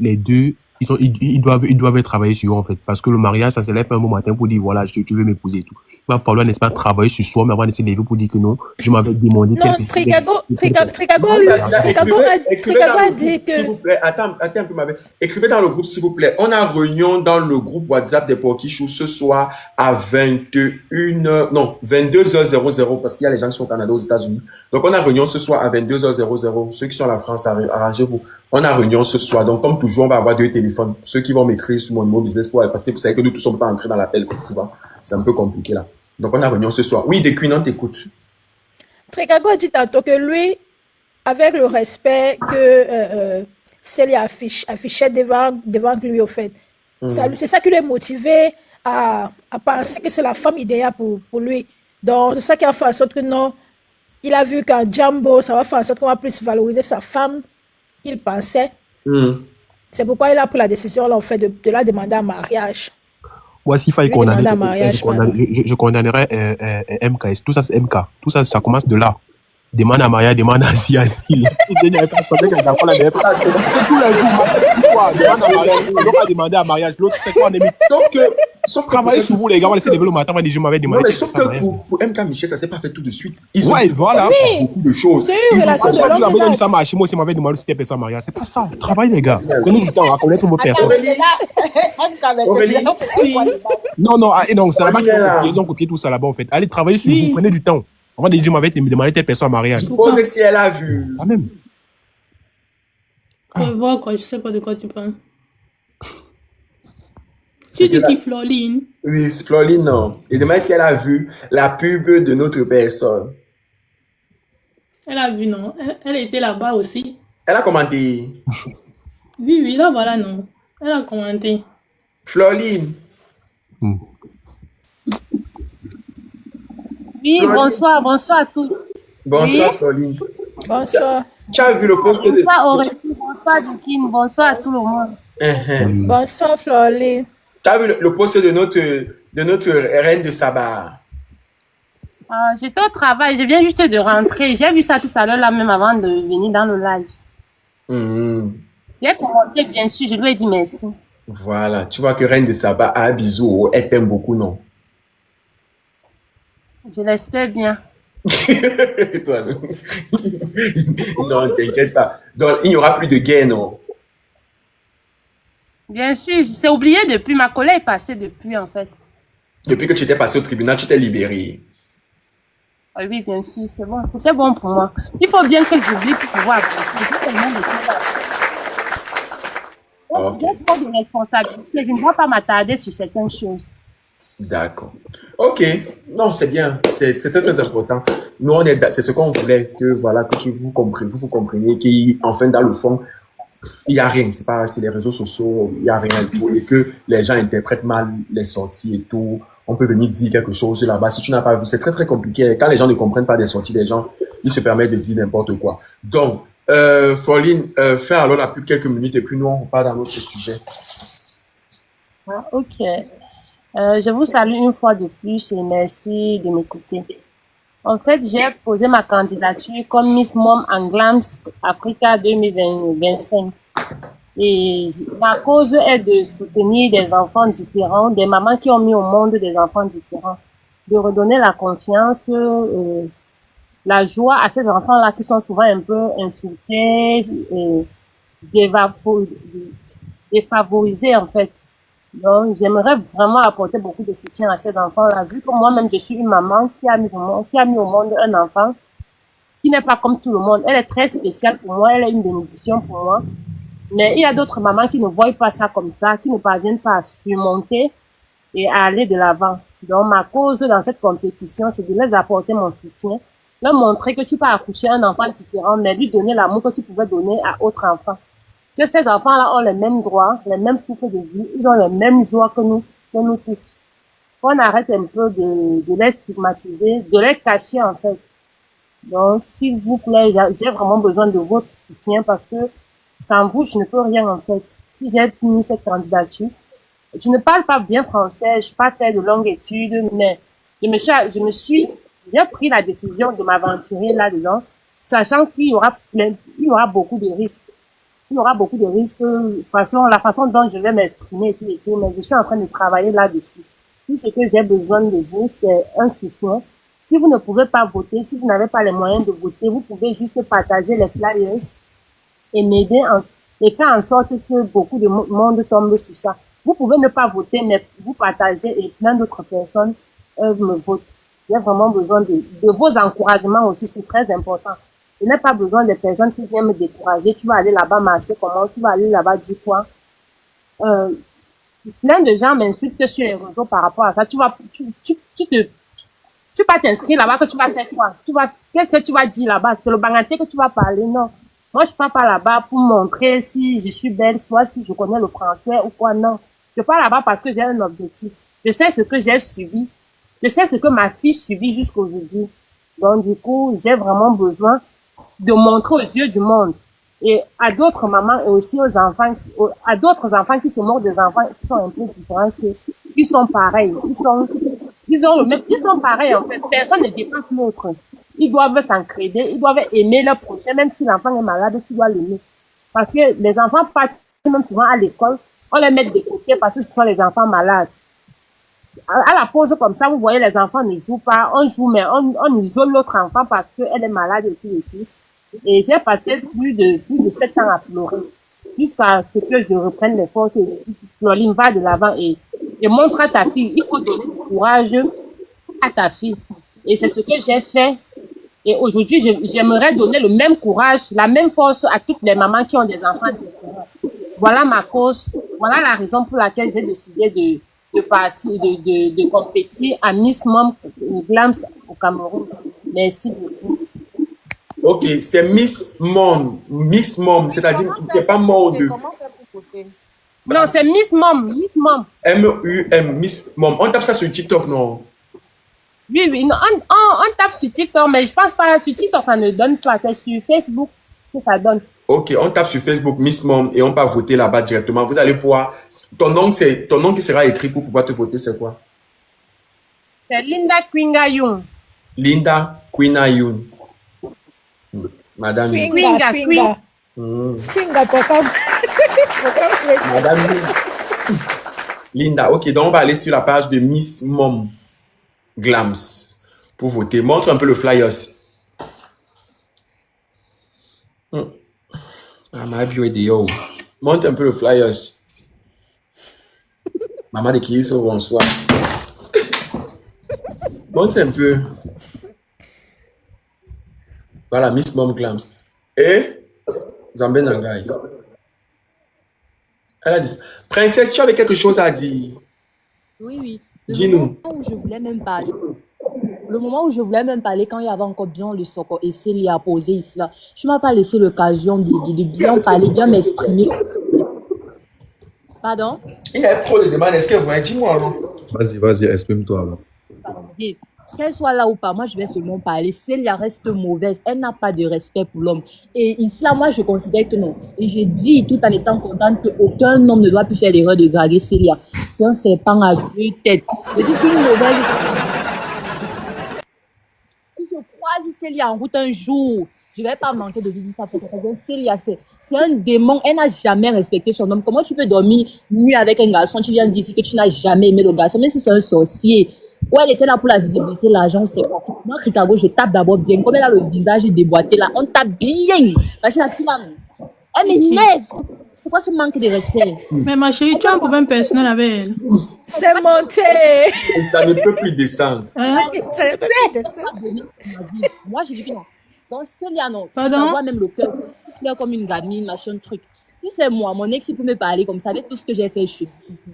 ils doivent travailler sur eux, en fait. Parce que le mariage, ça se lève un bon matin pour dire, voilà, tu veux m'épouser et tout. Il va falloir, n'est-ce pas, travailler sur soi, mais avant de se lever pour dire que non, je m'avais demandé. Non, Tricago a dit que... S'il vous plaît, attends un peu, écrivez dans le groupe, s'il vous plaît. On a réunion dans le groupe WhatsApp des Porkichou ce soir à 22h00, parce qu'il y a les gens qui sont au Canada, aux États-Unis. Donc, on a réunion ce soir à 22h00. Ceux qui sont à la France, arrangez-vous. On a réunion ce soir. Donc, comme toujours, on va avoir 2 téléphones. Ceux qui vont m'écrire sur mon numéro business, parce que vous savez que nous tous ne sommes pas entrés dans l'appel comme souvent. C'est un peu compliqué là. Donc, on a réunion ce soir. Oui, Desquin, on t'écoute. Tricago a dit tantôt que lui, avec le respect que Célia affichait devant lui, au fait, c'est ça qui l'a motivé à penser que c'est la femme idéale pour lui. Donc, c'est ça qui a fait en sorte que non, il a vu qu'en Jambo, ça va faire en sorte qu'on va plus valoriser sa femme qu'il pensait. C'est pourquoi il a pris la décision là, en fait, de la demander en mariage. Moi, s'il fallait condamner, je condamnerais MK. Tout ça, c'est MK. Tout ça, ça commence de là. Demande à mariage, demande à si. Demande à mariage. L'autre, c'est quoi, sauf que travailler sur vous, les gars, on va laisser lever le matin, on va dire, je m'avais demandé. Non, mais sauf que pour MK Michel, ça s'est pas fait tout de suite. Ils ont voilà. beaucoup de choses. C'est une relation de longue date. Ça marche. Moi aussi, m'avait demandé si c'était personne en mariage. C'est pas ça. Travaille, les gars. Prenez du temps à connaître vos personnes. Non, c'est là-bas qu'ils ont copié tout ça là-bas, en fait. Allez travailler sur vous, prenez du temps. On va dire, je m'avais demandé telle personne en mariage. Suppose si elle a vu. Quand même. Je vois quoi, je sais pas de quoi tu parles. Tu dis qui Floline? Oui, Floline, non. Et demain, si elle a vu la pub de notre personne. Elle a vu, non. Elle était là-bas aussi. Elle a commenté. Oui, là, voilà, non. Elle a commenté. Floline. Oui, bonsoir à tous. Bonsoir, oui. Floline. Bonsoir. Tu as vu le post de... Bonsoir, Aurélie. Bonsoir, Dukin. Bonsoir à tout le monde. Bonsoir, Floline. Tu as vu le post de notre reine de Saba? J'étais au travail. Je viens juste de rentrer. J'ai vu ça tout à l'heure, là, même avant de venir dans le live. J'ai commenté, bien sûr. Je lui ai dit merci. Voilà. Tu vois que reine de Saba a un bisou. Elle t'aime beaucoup, non? Je l'espère bien. Toi, non, non, t'inquiète pas. Donc, il n'y aura plus de guerre, non? Bien sûr, c'est oublié depuis. Ma colère est passée depuis, en fait. Depuis que tu étais passé au tribunal, tu t'es libéré. Ah oui, bien sûr, c'est bon. C'était bon pour moi. Il faut bien que j'oublie pour pouvoir avancer. J'ai tellement de choses à faire. J'ai trop de responsabilités. Je ne dois pas m'attarder sur certaines choses. D'accord. Ok. Non, c'est bien. C'est très, très important. Nous, c'est ce qu'on voulait, que voilà, que vous compreniez qu'enfin, dans le fond, il n'y a rien. C'est les réseaux sociaux, il n'y a rien du tout. Et que les gens interprètent mal les sorties et tout. On peut venir dire quelque chose là-bas. Si tu n'as pas vu, c'est très, très compliqué. Quand les gens ne comprennent pas des sorties des gens, ils se permettent de dire n'importe quoi. Donc, Pauline, fais alors la pub quelques minutes et puis nous, on part dans notre sujet. Ah, ok. Je vous salue une fois de plus et merci de m'écouter. En fait, j'ai posé ma candidature comme Miss Mom and Glams Africa 2025. Et ma cause est de soutenir des enfants différents, des mamans qui ont mis au monde des enfants différents, de redonner la confiance, la joie à ces enfants-là qui sont souvent un peu insultés et défavorisés en fait. Donc, j'aimerais vraiment apporter beaucoup de soutien à ces enfants-là, vu que moi-même, je suis une maman qui a mis au monde un enfant qui n'est pas comme tout le monde. Elle est très spéciale pour moi, elle est une bénédiction pour moi. Mais il y a d'autres mamans qui ne voient pas ça comme ça, qui ne parviennent pas à surmonter et à aller de l'avant. Donc, ma cause dans cette compétition, c'est de les apporter mon soutien, leur montrer que tu peux accoucher un enfant différent, mais lui donner l'amour que tu pouvais donner à autre enfant. Que ces enfants-là ont les mêmes droits, les mêmes souffles de vie, ils ont les mêmes joies que nous tous. On arrête un peu de les stigmatiser, de les cacher en fait. Donc, s'il vous plaît, j'ai vraiment besoin de votre soutien parce que sans vous, je ne peux rien en fait. Si j'ai mis cette candidature, je ne parle pas bien français, je n'ai pas fait de longues études, mais j'ai pris la décision de m'aventurer là-dedans, sachant qu'il y aura beaucoup de risques. Il y aura beaucoup de risques, la façon dont je vais m'exprimer et tout, mais je suis en train de travailler là-dessus. Tout ce que j'ai besoin de vous, c'est un soutien. Si vous ne pouvez pas voter, si vous n'avez pas les moyens de voter, vous pouvez juste partager les flyers et m'aider et faire en sorte que beaucoup de monde tombe sur ça. Vous pouvez ne pas voter, mais vous partagez et plein d'autres personnes me votent. J'ai vraiment besoin de vos encouragements aussi, c'est très important. Je n'ai pas besoin de personnes qui viennent me décourager. Tu vas aller là-bas marcher comment? Tu vas aller là-bas dire quoi? Plein de gens m'insultent sur les réseaux par rapport à ça. Tu vas t'inscrire là-bas que tu vas faire quoi? Qu'est-ce que tu vas dire là-bas? C'est le bangaté que tu vas parler? Non. Moi, je pars pas là-bas pour montrer si je suis belle, soit si je connais le français ou quoi. Non. Je pars là-bas parce que j'ai un objectif. Je sais ce que j'ai subi. Je sais ce que ma fille subit jusqu'à aujourd'hui. Donc, du coup, j'ai vraiment besoin de montrer aux yeux du monde et à d'autres mamans et aussi à d'autres enfants qui se moquent des enfants qui sont un peu différents, qui sont pareils, ils sont pareils en fait. Personne ne dépasse l'autre. Ils doivent s'entraider, ils doivent aimer leur prochain, même si l'enfant est malade, tu dois l'aimer. Parce que les enfants partent même souvent à l'école, on les met de côté parce que ce sont les enfants malades. À la pause comme ça, vous voyez, les enfants ne jouent pas, on joue, mais on isole l'autre enfant parce qu'elle est malade et tout. Et j'ai passé plus de 7 ans à pleurer jusqu'à ce que je reprenne les forces et Floline va de l'avant et montre à ta fille. Il faut donner du courage à ta fille. Et c'est ce que j'ai fait. Et aujourd'hui, j'aimerais donner le même courage, la même force à toutes les mamans qui ont des enfants différents. Voilà ma cause. Voilà la raison pour laquelle j'ai décidé de partir, de compétir à Miss Mom Glams au Cameroun. Merci beaucoup. Ok, c'est Miss Mom, c'est-à-dire que c'est pas mort de... Non, c'est Miss Mom. M-U-M, Miss Mom. On tape ça sur TikTok, non? Oui, non, on tape sur TikTok, mais je pense pas, sur TikTok, ça ne donne pas, c'est sur Facebook que ça donne. Ok, on tape sur Facebook Miss Mom et on peut voter là-bas directement. Vous allez voir, ton nom qui sera écrit pour pouvoir te voter, c'est quoi? C'est Linda Kwinga Young. Linda Kwinga Young. Madame Kwinga. Kwinga, pourquoi? Madame Linda. Ok, donc on va aller sur la page de Miss Mom Glams pour voter. Montre un peu le flyers. Montre un peu le flyers. Maman de qui bonsoir. Montre un peu. Voilà, Miss Mom Clams. Et Zambé Nangai. Elle a dit, princesse, tu avais quelque chose à dire. Oui. Dis-nous. Le moment où je voulais même parler, quand il y avait encore bien le Soko et Célia posé ici là, tu m'as pas laissé l'occasion de bien parler, bien m'exprimer. Pardon? Il y a trop de demandes. Est-ce que vous voyez? Dis-moi alors. Vas-y, exprime-toi alors. Qu'elle soit là ou pas, moi je vais seulement parler. Célia reste mauvaise, elle n'a pas de respect pour l'homme. Et ici là, moi je considère que non. Et je dis tout en étant contente qu'aucun homme ne doit plus faire l'erreur de draguer Célia. C'est un serpent à deux têtes. Je dis c'est une mauvaise. Si je croise Célia en route un jour, je ne vais pas manquer de lui dire ça. Parce que Célia, c'est un démon. Elle n'a jamais respecté son homme. Comment tu peux dormir nuit avec un garçon? Tu viens de dire ici que tu n'as jamais aimé le garçon, même si c'est un sorcier. Ouais, elle était là pour la visibilité, l'argent, c'est quoi. Moi, Chicago, je tape d'abord bien. Comme elle a le visage déboîté là, on tape bien. Parce que la fille là, elle m'énerve. C'est quoi ce manque de respect? Mais ma chérie, tu as un problème personnel avec elle. C'est monté. Et ça ne peut plus descendre. Hein? Ça ne peut pas descendre. Moi, je dis que non. Donc, Célia, non. Pardon? Tu vois même le cœur. Tu pleures comme une gamine, machin, truc. Tu sais, moi, mon ex, il peut me parler comme ça, avec tout ce que j'ai fait chez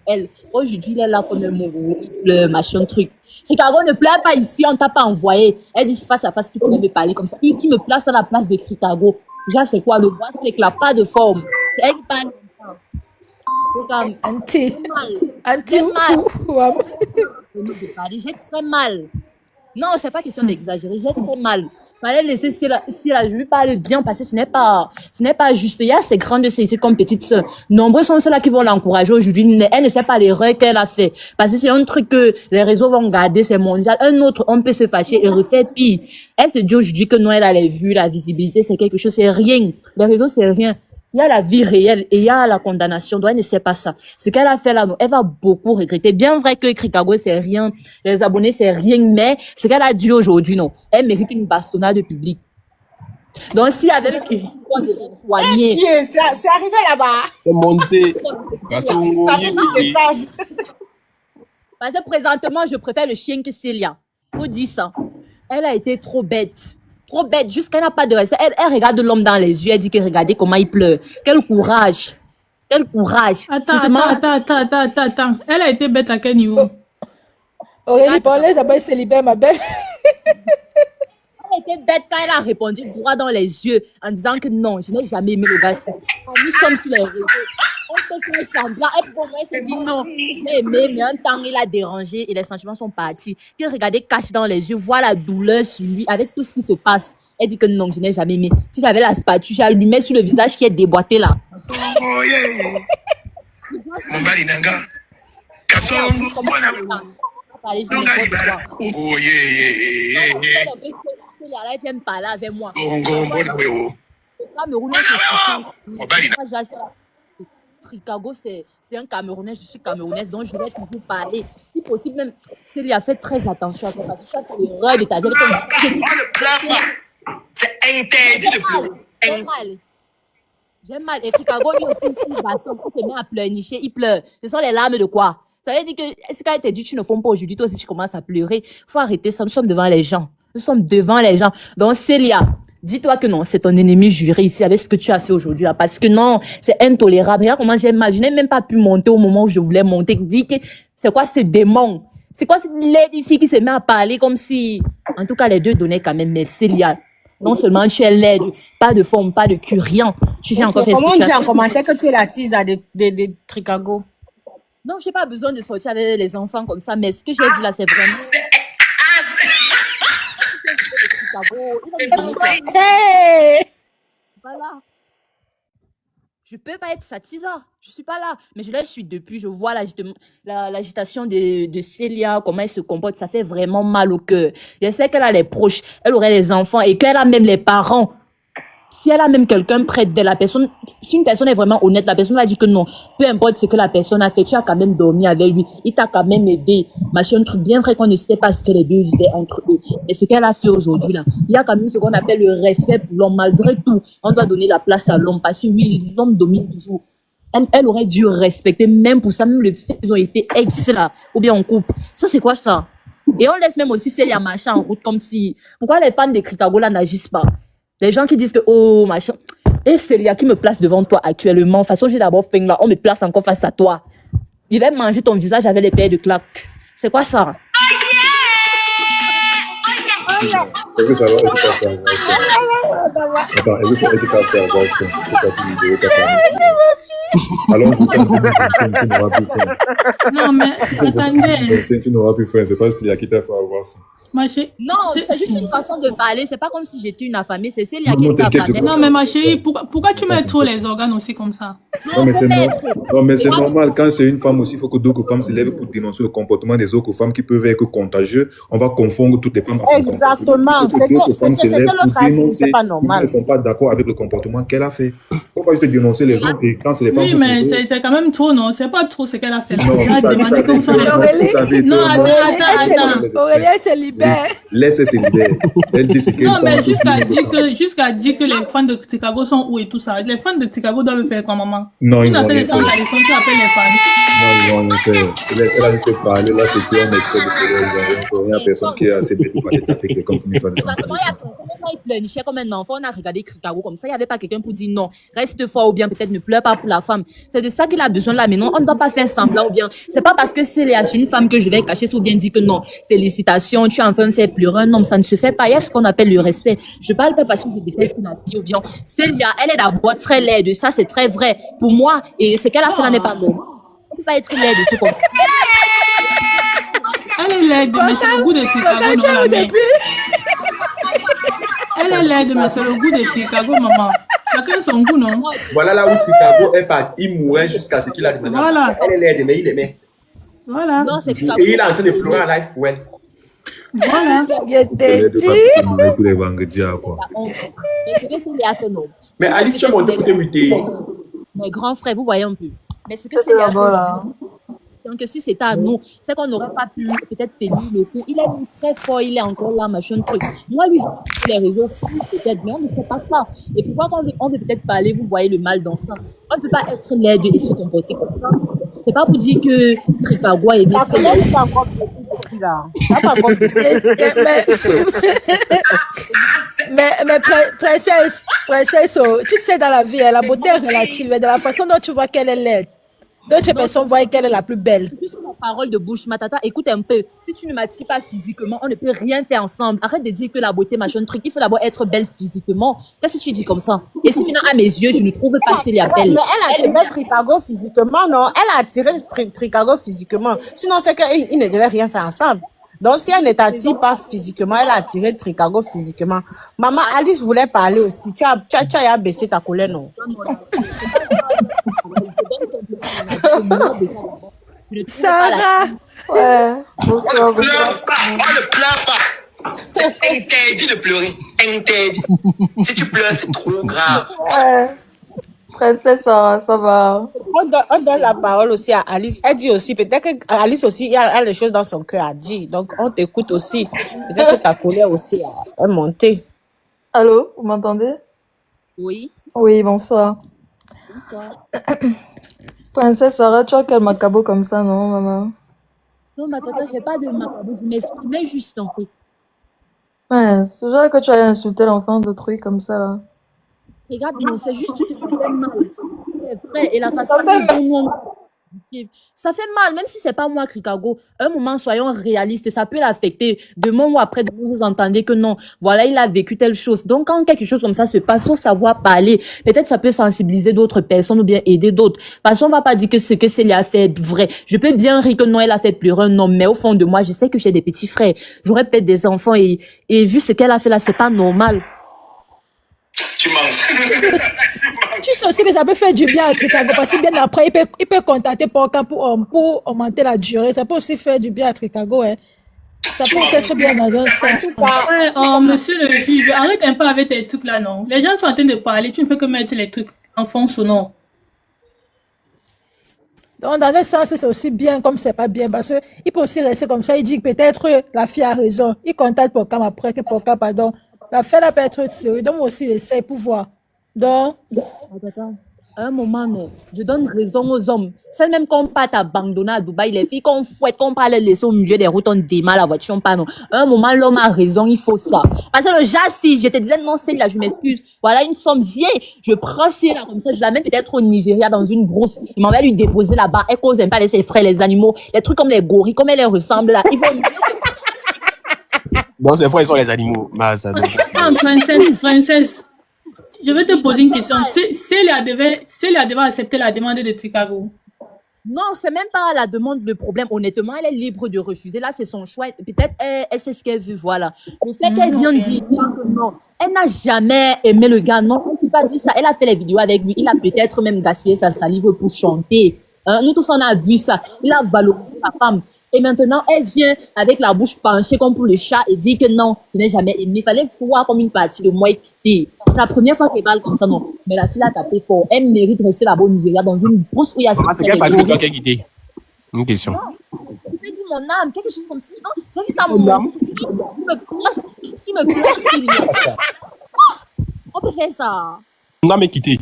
elle. Aujourd'hui, il est là comme un mourou, le machin, truc. Chicago, ne pleure pas ici, on t'a pas envoyé. Elle dit face à face, tu pourrais me parler comme ça. Il qui me place à la place de Chicago. Déjà, c'est quoi? Le bois, c'est que là, pas de forme. Elle parle comme ça. Anti. J'ai mal. J'ai très mal. Non, c'est pas question d'exagérer. J'ai très mal. Fallait laisser si la je lui parle bien parce que ce n'est pas juste. Il y a ces grandes sœurs ici comme petites sœurs. Nombreux sont ceux-là qui vont l'encourager aujourd'hui. Elle ne sait pas l'erreur qu'elle a fait. Parce que c'est un truc que les réseaux vont garder, c'est mondial. Un autre, on peut se fâcher et refaire pire. Elle se dit aujourd'hui que non, elle a les vues, la visibilité, c'est quelque chose, c'est rien. Les réseaux, c'est rien. Il y a la vie réelle et il y a la condamnation. Donc, elle ne sait pas ça. Ce qu'elle a fait là, elle va beaucoup regretter. Bien vrai que Chicago, c'est rien. Les abonnés, c'est rien. Mais ce qu'elle a dit aujourd'hui, non. Elle mérite une bastonnade publique. Donc, s'il y avait le soigner. C'est arrivé là-bas. C'est monté. Parce que présentement, je préfère le chien que Célia. Faut dire ça. Elle a été trop bête. Trop bête, jusqu'à n'a pas de respect. Elle regarde l'homme dans les yeux, elle dit que regardez comment il pleure. Quel courage. Quel courage. Attends. Elle a été bête à quel niveau? Aurélie, parlez d'abord célibataire, ma belle. Elle était bête quand elle a répondu droit dans les yeux en disant que non, je n'ai jamais aimé le gars. Nous sommes sur les réseaux. On peut faire semblant. Elle pour moi, elle s'est dit non. J'ai aimé, mais un temps, il a dérangé et les sentiments sont partis. Puis regardez cache dans les yeux, voit la douleur sur lui avec tout ce qui se passe. Elle dit que non, je n'ai jamais aimé. Si j'avais la spatule, j'allumais sur le visage qui est déboîté là. Oh yeah. Elle vient me parler avec moi. Chicago, c'est un Camerounais, je suis Camerounaise, donc je vais toujours parler. Si possible, même, il a fait très attention à toi, parce que tu as fait l'erreur de ta vie. C'est interdit de pleurer. J'ai mal. Et Chicago, lui aussi, il se met à pleurnicher, il pleure. Ce sont les larmes de quoi? Ça veut dire que, ce qu'elle t'a dit, tu ne fais pas aujourd'hui, toi aussi tu commences à pleurer. Il faut arrêter ça, nous sommes devant les gens. Nous sommes devant les gens. Donc, Célia, dis-toi que non, c'est ton ennemi juré ici avec ce que tu as fait aujourd'hui là. Parce que non, c'est intolérable. Regarde comment j'ai mal. Je n'ai même pas pu monter au moment où je voulais monter. Dis que c'est quoi ce démon? C'est quoi cette lady fille qui se met à parler comme si... En tout cas, les deux donnaient quand même. Mais Célia, non seulement tu es laide, pas de forme, pas de cul, rien. Tu viens encore faire ce que tu as fait. Comment on dit en commentaire que tu es la tisa de Chicago? Non, j'ai pas besoin de sortir avec les enfants comme ça. Mais ce que j'ai vu là, c'est vraiment... Voilà. Je peux pas être satisfaite. Je suis pas là. Mais je la suis depuis. Je vois l'agitation de Célia, comment elle se comporte. Ça fait vraiment mal au cœur. J'espère qu'elle a les proches. Elle aurait les enfants et qu'elle a même les parents. Si elle a même quelqu'un près de la personne, si une personne est vraiment honnête, la personne va dire que non, peu importe ce que la personne a fait, tu as quand même dormi avec lui, il t'a quand même aidé, machin, truc bien vrai qu'on ne sait pas ce que les deux vivaient entre eux. Et ce qu'elle a fait aujourd'hui là, il y a quand même ce qu'on appelle le respect pour l'homme. Malgré tout, on doit donner la place à l'homme parce que oui, l'homme domine toujours. Elle aurait dû respecter, même pour ça, même le fait qu'ils ont été ex là, ou bien on coupe. Ça c'est quoi ça? Et on laisse même aussi Célia marcher en route comme si, pourquoi les fans de Chicago là n'agissent pas? Les gens qui disent que, oh, machin. Et Célia qui me place devant toi actuellement. De toute façon, j'ai d'abord fait là. On me place encore face à toi. Il va manger ton visage avec les paires de claques. C'est quoi ça? Est-ce que ça va? Est-ce que ça va? Attends, est-ce que ça va faire? Alors, tu n'auras plus faim. Non, mais attendez. Tu n'auras plus faim. C'est pas s'il y a qui t'a fait avoir faim. Ma chérie. Non, c'est juste une façon de parler. C'est pas comme si j'étais une affamée. C'est Célia qui est affamée. Non, mais ma chérie, pourquoi tu mets trop les organes aussi comme ça? Non, mais c'est normal. Quand c'est une femme aussi, il faut que d'autres femmes se lèvent pour dénoncer le comportement des autres femmes qui peuvent être contagieux. On va confondre toutes les femmes. Exactement. C'est que l'autre a dit, c'est pas normal. Ils ne sont pas d'accord avec le comportement qu'elle a fait. Pourquoi juste dénoncer les gens et quand c'est les femmes? Oui, mais c'est quand même trop, non? C'est pas trop ce qu'elle a fait. Non, attends. Aurélie se libère. Laisse-elle se libérer. Elle dit ce qu'elle Non, mais jusqu'à dire que les fans de Chicago sont où et tout ça. Les fans de Chicago doivent faire quoi, maman? Non, ils n'ont fait des sons, tu appelles les fans. Non, elle a juste parlé. Là, c'était un excès de colère. Il n'y a personne qui est assez bête pour aller taper quelqu'un qui n'est pas de son Exactement, il pleurnichait comme un enfant. On a regardé Chicago comme ça. Il n'y avait pas quelqu'un pour dire non, reste fort ou bien peut-être ne pleure pas pour la femme. C'est de ça qu'il a besoin là. Mais non, on ne va pas faire semblant ou bien. C'est pas parce que c'est une femme que je vais cacher ou bien dire que non. Félicitations, tu as enfin fait pleurer un homme. Ça ne se fait pas. Il y a ce qu'on appelle le respect. Je parle pas parce que je déteste une fille ou bien. Célia, elle est d'abord très laide. Ça, c'est très vrai. Pour moi, et ce qu'elle a fait là n'est pas bon. On ne peut pas être laide. C'est comme elle est laide, mais c'est le goût de Chicago. Elle est laide, mais c'est le goût de Chicago, maman. Chacun son goût, non? Voilà là où Chicago est parti. Il mourait jusqu'à ce qu'il a demandé. Voilà. Elle est laide, mais il aimait. Voilà. Non, c'est Et il est en train de pleurer en live pour elle. Voilà. Mais Alice, tu as monté pour te muter. Mes grands frères, vous voyez un peu. Mais ce que c'est là. Donc, si c'était à nous, c'est qu'on n'aurait pas pu peut-être tenir le coup. Il est très fort, il est encore là, machin, truc. Moi, lui, je les réseaux fous, peut-être, mais on ne fait pas ça. Et pourquoi on veut peut-être parler, vous voyez le mal dans ça. On ne peut pas être laide et se comporter comme ça. C'est pas pour dire que Chicago est bien fait. Mais princesse, tu sais, dans la vie, la beauté est relative. Et de la façon dont tu vois qu'elle est laide, d'autres personnes voient qu'elle est la plus belle. Juste ma parole de bouche, ma tata, écoute un peu. Si tu ne m'attires pas physiquement, on ne peut rien faire ensemble. Arrête de dire que la beauté, machin, truc. Il faut d'abord être belle physiquement. Qu'est-ce que tu dis comme ça? Et si maintenant, à mes yeux, je ne trouve pas Célia belle. Mais elle a attiré Chicago physiquement, non? Elle a attiré Chicago physiquement. Sinon, c'est qu'ils ne devaient rien faire ensemble. Donc, si elle ne t'attire pas physiquement, elle a attiré Chicago physiquement. Maman, Alice voulait parler aussi. Tu as baissé ta colère, non? Sarah! Ouais. Bonsoir. On ne pleure pas. C'est interdit de pleurer. Interdit. Si tu pleures, c'est trop grave. Ouais. Princesse, ça va. On donne la parole aussi à Alice. Elle dit aussi, peut-être qu'Alice aussi, il y a des choses dans son cœur à dire. Donc, on t'écoute aussi. Peut-être que ta colère aussi est montée. Allô, vous m'entendez? Oui. Oui, bonsoir. Bonsoir. Princesse Sarah, tu as quel macabo comme ça, non, maman? Non, ma tata, j'ai pas de macabo. Je m'exprimais juste, en fait. Ouais, c'est vrai que tu as insulté l'enfant d'autrui comme ça, là. Regarde, non, c'est juste que ça fait mal. C'est vrai. Et la façon dont ça fait mal, même si c'est pas moi, Chicago. Un moment, soyons réalistes, ça peut l'affecter. Demain ou après, vous entendez que non, voilà, il a vécu telle chose. Donc, quand quelque chose comme ça se passe, faut savoir parler. Peut-être ça peut sensibiliser d'autres personnes ou bien aider d'autres. Parce qu'on va pas dire que ce que Célia a fait vrai. Je peux bien rire que non, elle a fait pleurer un homme, mais au fond de moi, je sais que j'ai des petits frères. J'aurais peut-être des enfants et vu ce qu'elle a fait là, c'est pas normal. Tu manques. Tu sais aussi que ça peut faire du bien à Chicago parce que bien après, il peut contacter Porca pour augmenter la durée. Ça peut aussi faire du bien à Chicago. Hein. Ça peut aussi être bien dans un sens. Ouais, oh, monsieur le juge, arrête un peu avec tes trucs là, non. Les gens sont en train de parler, tu ne fais que mettre les trucs en fond sonore. Donc, dans un sens, c'est aussi bien comme c'est pas bien parce qu'il peut aussi rester comme ça. Il dit que peut-être la fille a raison. Il contacte Porca après que Porca, pardon. La fête peut être sérieuse, donc aussi essaye pour voir. Donc, À un moment, non, je donne raison aux hommes. C'est même qu'on part t'abandonner à Dubaï, les filles qu'on fouette, qu'on part les laisser au milieu des routes, on démarre la voiture, on part, non. À un moment, l'homme a raison, il faut ça. Parce que le gars, si je te disais, non, c'est là, je m'excuse, voilà une somme, viens, je prends c'est là, comme ça, je l'amène peut-être au Nigeria dans une brousse, il m'en va lui déposer là-bas, elle cause pas de ses frères, les animaux, les trucs comme les gorilles, comme elle les ressemble là, il faut... Non, ces fois, ils sont les animaux. Bah, ça Ah, princesse, je vais te poser une question. Célia devait accepter la demande de Chicago. Non, c'est même pas la demande le problème. Honnêtement, elle est libre de refuser. Là, c'est son choix. Peut-être elle sait ce qu'elle veut, voilà. Le fait qu'elle vient dire que non, elle n'a jamais aimé le gars. Non, on ne peut pas dire ça. Elle a fait les vidéos avec lui. Il a peut-être même gaspillé sa salive pour chanter. Nous tous, on a vu ça. Il a valorisé sa femme. Et maintenant, elle vient avec la bouche penchée comme pour le chat et dit que non, je n'ai jamais aimé. Il fallait voir comme une partie de moi et quitter. C'est la première fois qu'elle parle comme ça, non. Mais la fille a tapé fort. Elle mérite de rester là-bas au Nigeria dans une brousse où il y a... C'est quelle partie de toi qui a quitté? Une question. Non, je dit mon âme, quelque chose comme ça. Non, j'ai vu ça, mon âme. Qui me place. On peut faire ça. Mon âme est quittée.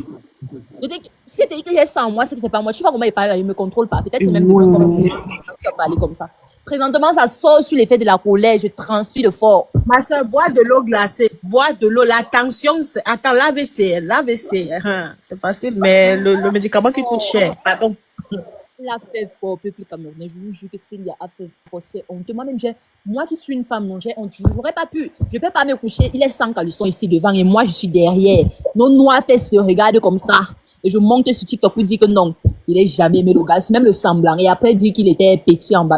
Je dis que si tu dis que j'ai ça en moi, c'est que c'est pas moi. Tu vois comment il parle, il me contrôle pas. Peut-être c'est même de moi parler comme ça. Présentement, ça sort sur l'effet de la colère. Je transpire fort. Ma soeur, bois de l'eau glacée. Bois de l'eau. La tension, attends, l'AVC. C'est facile, mais le médicament qui coûte cher. Pardon. Il a fait fort au peuple camerounais. Je vous jure que Célia a fait fort. C'est honteux. Moi qui suis une femme, non, j'aurais pas pu. Je peux pas me coucher. Il est sans caleçon ici devant et moi je suis derrière. Nos noirs fait se regarder comme ça. Et je monte sur TikTok pour dire que non, il n'est jamais aimé le gars, c'est même le semblant. Et après, dit qu'il était petit en bas.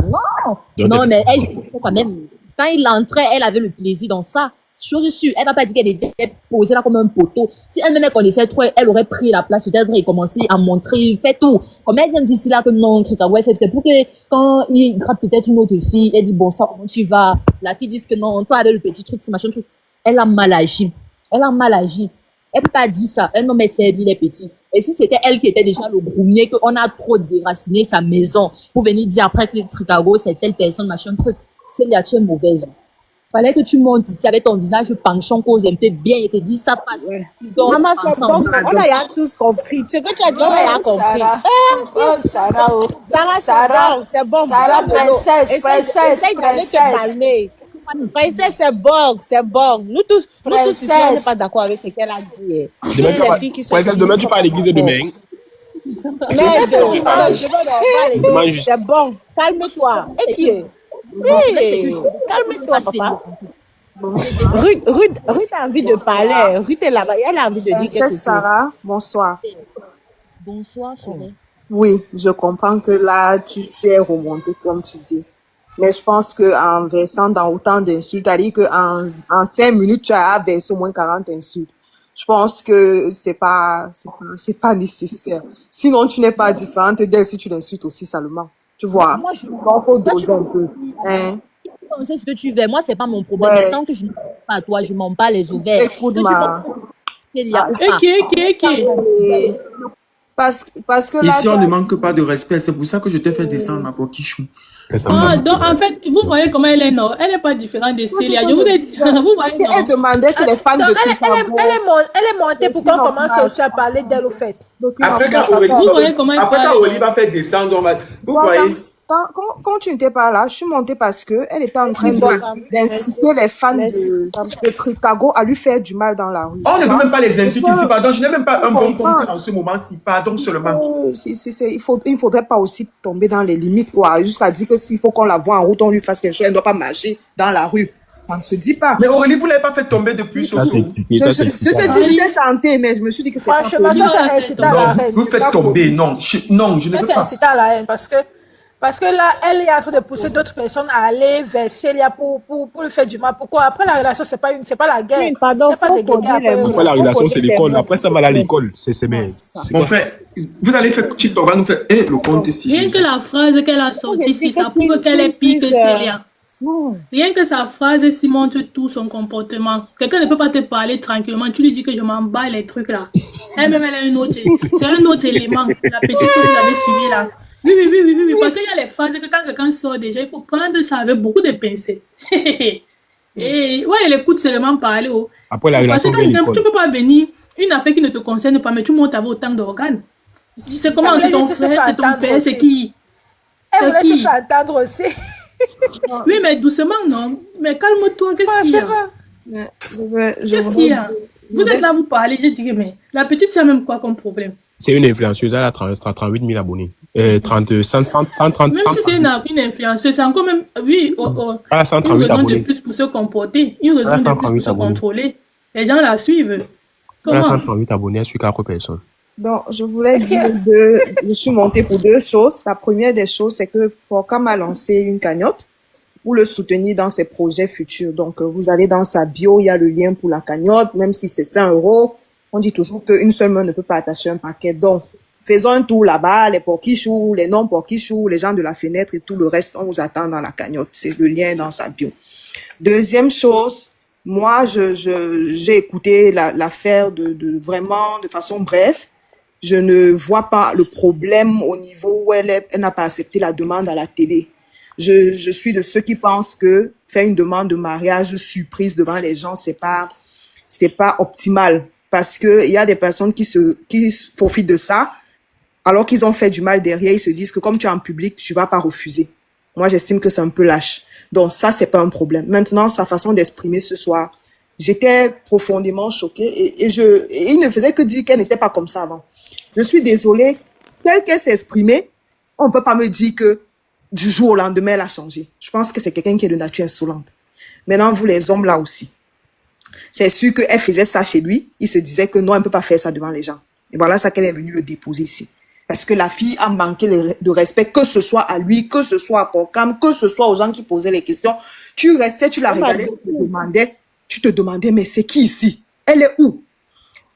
Non, mais elle, c'est quand même. Quand il entrait, elle avait le plaisir dans ça. Chose sûre, elle va pas dire qu'elle était posée là comme un poteau. Si elle me connaissait trop, elle aurait pris la place, peut-être, et commencé à montrer, fait tout. Comme elle vient d'ici là que non, c'est pour que quand il gratte peut-être une autre fille, elle dit bon sang, comment tu vas? La fille dit que non, toi avec le petit truc, c'est machin truc. Elle a mal agi. Elle peut pas dire ça. Un homme est faible, il est petit. Et si c'était elle qui était déjà le groumier, qu'on a trop déraciné sa maison pour venir dire après que Chicago, c'est telle personne, machin truc, c'est la tu es mauvaise. Fallait que tu montes ici avec ton visage penchant, cause un peu bien et te dis ça passe. Donc, maman, c'est bon. On a tous compris. Ce que tu as dit, on a compris. Sarah, c'est bon. Sarah, princesse. Princesse, c'est bon. Nous tous ici, on n'est pas d'accord avec ce qu'elle a dit. Demain, tu pars à l'église demain. C'est bon. Calme-toi. Et qui est? Calme-toi, papa. Ruth a envie de parler. Ruth est là-bas. Elle a envie de dire quelque chose. Sarah, bonsoir. Bonsoir, chérie. Oui, je comprends que là, tu es remontée, comme tu dis. Mais je pense qu'en versant dans autant d'insultes, c'est-à-dire qu'en 5 minutes, tu as versé au moins 40 insultes. Je pense que c'est pas nécessaire. Sinon, tu n'es pas différente d'elle si tu l'insultes aussi salement. Tu vois, il faut doser un peu. Hein? Tu sais ce que tu veux. Moi, c'est pas mon problème. Ouais. Tant que je ne parle pas à toi, je m'en bats les ovaires. Écoute-moi. Parce que là, ici, on ne manque pas de respect. C'est pour ça que je t'ai fait descendre ma coquichou. Donc, en fait, vous voyez comment elle est, non? Elle n'est pas différente de Célia. Je vous ai dit. Parce qu'elle demandait que les fans de elle est montée pour qu'on commence aussi à parler d'elle, au fait. Après, quand Oli va faire descendre, vous voyez. Quand tu n'étais pas là, je suis montée parce qu'elle était en train d'inciter les fans de Chicago à lui faire du mal dans la rue. On ne veut même pas les insulter ici, pardon. Je n'ai même pas un bon compte en ce moment-ci, pardon seulement. Il ne faudrait pas aussi tomber dans les limites, quoi. Jusqu'à dire que s'il faut qu'on la voit en route, on lui fasse quelque chose, elle ne doit pas marcher dans la rue. Ça ne se dit pas. Mais Aurélie, vous ne l'avez pas fait tomber depuis ce soir. Je te dis, j'étais tentée, mais je me suis dit que c'est pas franchement, ça, c'est incité à la haine. Vous faites tomber, non, je ne peux pas. C'est incité à la haine parce que là, elle est en train de pousser d'autres personnes à aller vers Célia pour lui faire du mal. Pourquoi? Après, la relation, c'est pas la guerre. Oui, pardon, après, la relation, c'est l'école. Après, ça va à l'école. C'est bien. Mon frère, vous allez faire TikTok, on va nous faire le compte ici. Rien que la phrase qu'elle a sortie ici, ça prouve qu'elle est pire que Célia. Rien que sa phrase ici montre tout son comportement. Quelqu'un ne peut pas te parler tranquillement. Tu lui dis que je m'en bats les trucs là. Elle-même, elle a une autre. C'est un autre élément. La petite que vous avez suivie là. Oui. Parce qu'il y a les phrases que quand quelqu'un sort déjà, il faut prendre ça avec beaucoup de pincettes. Et ouais, elle écoute seulement parler. Après la relation, parce que tu ne peux pas venir une affaire qui ne te concerne pas, mais tout le monde avait autant d'organes. C'est comment Elle c'est ton voulait se frère, faire c'est ton entendre père, c'est aussi. qui? Elle C'est voulait se qui? faire entendre aussi. Oui, mais doucement, non. Mais calme-toi, qu'est-ce qu'il y a? Qu'est-ce qu'il y a? Vous êtes là, vous parlez, j'ai dit, mais la petite, c'est même quoi comme problème? C'est une influenceuse, elle a 38 000 abonnés. 130. Même si c'est une influenceuse, c'est encore même, oui, Elle a une 138 raison de abonnés. plus pour se comporter, une Elle a raison de plus pour 138 se abonnés. contrôler. Les gens la suivent. Elle a Comment? 138 abonnés, elle suit 4 personnes. Donc, je voulais dire je suis montée pour deux choses. La première des choses, c'est que Porcam a lancé une cagnotte pour le soutenir dans ses projets futurs. Donc, vous allez dans sa bio, il y a le lien pour la cagnotte, même si c'est 100 €. On dit toujours qu'une seule main ne peut pas attacher un paquet. Donc, faisons un tour là-bas, les porquichous, les non-porquichous, les gens de la fenêtre et tout le reste, on vous attend dans la cagnotte. C'est le lien dans sa bio. Deuxième chose, moi, j'ai écouté l'affaire vraiment de façon brève. Je ne vois pas le problème au niveau où elle n'a pas accepté la demande à la télé. Je suis de ceux qui pensent que faire une demande de mariage surprise devant les gens, c'est pas optimal. Parce que il y a des personnes qui profitent de ça, alors qu'ils ont fait du mal derrière, ils se disent que comme tu es en public, tu vas pas refuser. Moi, j'estime que c'est un peu lâche. Donc ça, c'est pas un problème. Maintenant, sa façon d'exprimer ce soir, j'étais profondément choquée et il ne faisait que dire qu'elle n'était pas comme ça avant. Je suis désolée, telle qu'elle s'est exprimée, on ne peut pas me dire que du jour au lendemain, elle a changé. Je pense que c'est quelqu'un qui est de nature insolente. Maintenant, vous les hommes là aussi. C'est sûr qu'elle faisait ça chez lui. Il se disait que non, elle ne peut pas faire ça devant les gens. Et voilà ça qu'elle est venue le déposer ici. Parce que la fille a manqué de respect, que ce soit à lui, que ce soit à Porcam, que ce soit aux gens qui posaient les questions. Tu restais, tu la regardais, tu te demandais, mais c'est qui ici? Elle est où?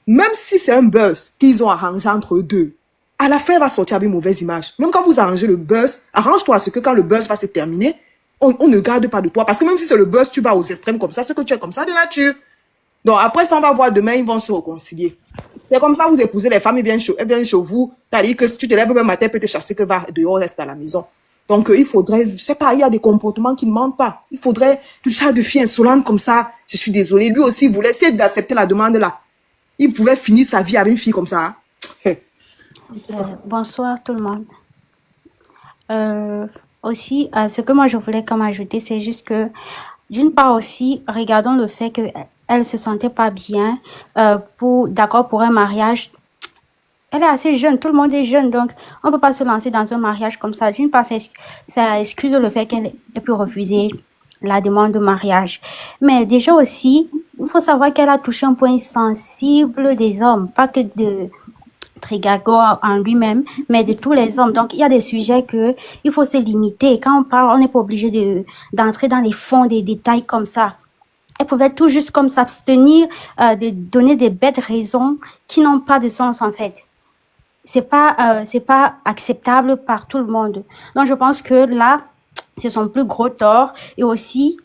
Même si c'est un buzz qu'ils ont arrangé entre eux deux, à la fin, elle va sortir avec une mauvaise image. Même quand vous arrangez le buzz, arrange-toi à ce que quand le buzz va se terminer, on ne garde pas de toi. Parce que même si c'est le buzz, tu vas aux extrêmes comme ça, c'est que tu es comme ça de nature. Donc après ça, on va voir demain, ils vont se réconcilier. C'est comme ça, vous épousez les femmes, elles viennent chez vous. C'est-à-dire que si tu te lèves le matin, elle peut te chasser, que va dehors, reste à la maison. Donc il faudrait, je sais pas, il y a des comportements qui ne mentent pas. Il faudrait, du genre de fille insolente comme ça, je suis désolée. Lui aussi voulait essayer d'accepter la demande là. Il pouvait finir sa vie avec une fille comme ça. Bonsoir tout le monde. Aussi, ce que moi je voulais comme ajouter, c'est juste que, d'une part aussi, regardons le fait qu'elle se sentait pas bien d'accord pour un mariage. Elle est assez jeune, tout le monde est jeune, donc on ne peut pas se lancer dans un mariage comme ça. D'une part, ça excuse le fait qu'elle ait pu refuser la demande de mariage. Mais déjà aussi, il faut savoir qu'elle a touché un point sensible des hommes, pas que de Trigago en lui-même, mais de tous les hommes. Donc, il y a des sujets que il faut se limiter. Quand on parle, on n'est pas obligé d'entrer dans les fonds des détails comme ça. Elle pouvait tout juste comme s'abstenir de donner des bêtes raisons qui n'ont pas de sens en fait. C'est pas acceptable par tout le monde. Donc, je pense que là, c'est son plus gros tort. Et aussi,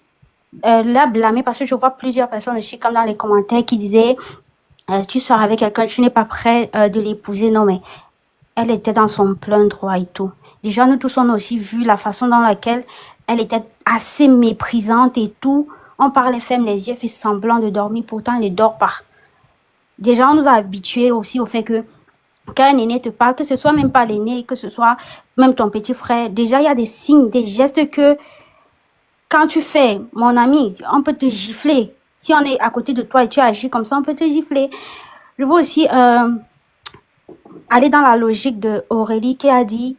la blâmer parce que je vois plusieurs personnes aussi comme dans les commentaires qui disaient tu sors avec quelqu'un, tu n'es pas prêt de l'épouser. Non, mais elle était dans son plein droit et tout. Déjà, nous tous, on a aussi vu la façon dans laquelle elle était assez méprisante et tout. On parlait, ferme les yeux, fait semblant de dormir, pourtant elle ne dort pas. Déjà, on nous a habitués aussi au fait que quand un aîné te parle, que ce soit même pas l'aîné, que ce soit même ton petit frère, déjà, il y a des signes, des gestes que quand tu fais, mon ami, on peut te gifler. Si on est à côté de toi et tu agis comme ça, on peut te gifler. Je veux aussi aller dans la logique de Aurélie qui a dit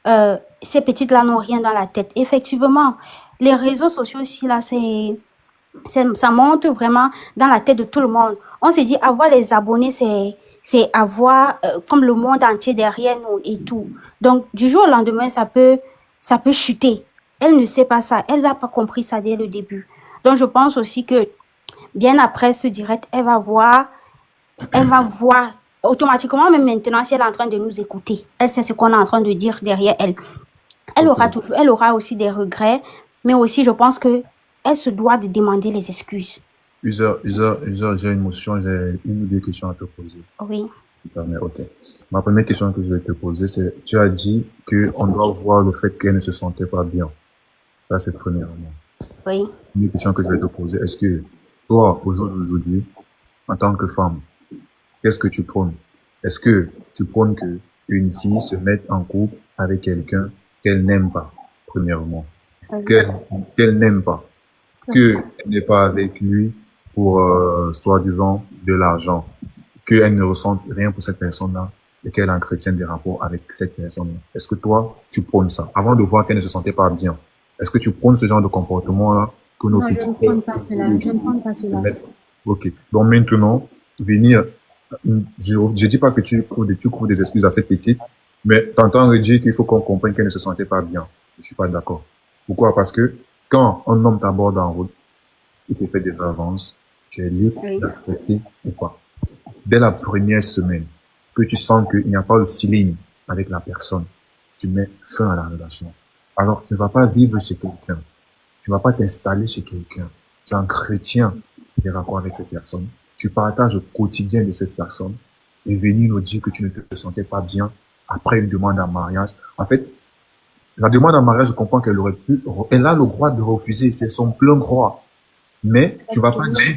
ces petites-là n'ont rien dans la tête. Effectivement, les réseaux sociaux aussi, là, ça monte vraiment dans la tête de tout le monde. On s'est dit, avoir les abonnés, c'est avoir comme le monde entier derrière nous et tout. Donc, du jour au lendemain, ça peut chuter. Elle ne sait pas ça. Elle n'a pas compris ça dès le début. Donc, je pense aussi que bien après ce direct, elle va voir automatiquement, même maintenant, si elle est en train de nous écouter, elle sait ce qu'on est en train de dire derrière elle. Elle aura aussi des regrets, mais aussi, je pense que elle se doit de demander les excuses. User, j'ai une motion, j'ai une ou deux questions à te poser. Oui. Ok. Ma première question que je vais te poser, c'est, tu as dit qu'on doit voir le fait qu'elle ne se sentait pas bien. Ça, c'est premièrement. Oui. Une question que je vais te poser, est-ce que toi, au jour d'aujourd'hui, en tant que femme, qu'est-ce que tu prônes? Est-ce que tu prônes que une fille se mette en couple avec quelqu'un qu'elle n'aime pas, premièrement, qu'elle n'aime pas, qu'elle n'est pas avec lui pour, soi-disant, de l'argent, qu'elle ne ressente rien pour cette personne-là et qu'elle entretienne des rapports avec cette personne-là? Est-ce que toi, tu prônes ça? Avant de voir qu'elle ne se sentait pas bien, est-ce que tu prônes ce genre de comportement-là que nos Non, je petits... ne prends pas cela. Je ne prends pas cela. Ok. Donc maintenant, venir, je dis pas que tu trouves des excuses à cette petite, mais t'entends dire qu'il faut qu'on comprenne qu'elle ne se sentait pas bien. Je suis pas d'accord. Pourquoi? Parce que quand un homme t'aborde en route, il te fait des avances, tu es libre d'accepter ou pas. Dès la première semaine, que tu sens qu'il n'y a pas le feeling avec la personne, tu mets fin à la relation. Alors, tu ne vas pas vivre chez quelqu'un. Tu ne vas pas t'installer chez quelqu'un. Tu entretiens des rapports avec cette personne. Tu partages le quotidien de cette personne et venir nous dire que tu ne te sentais pas bien après une demande en mariage. En fait, la demande en mariage, je comprends qu'elle aurait pu, elle a le droit de refuser, c'est son plein droit. Mais tu vas pas dire,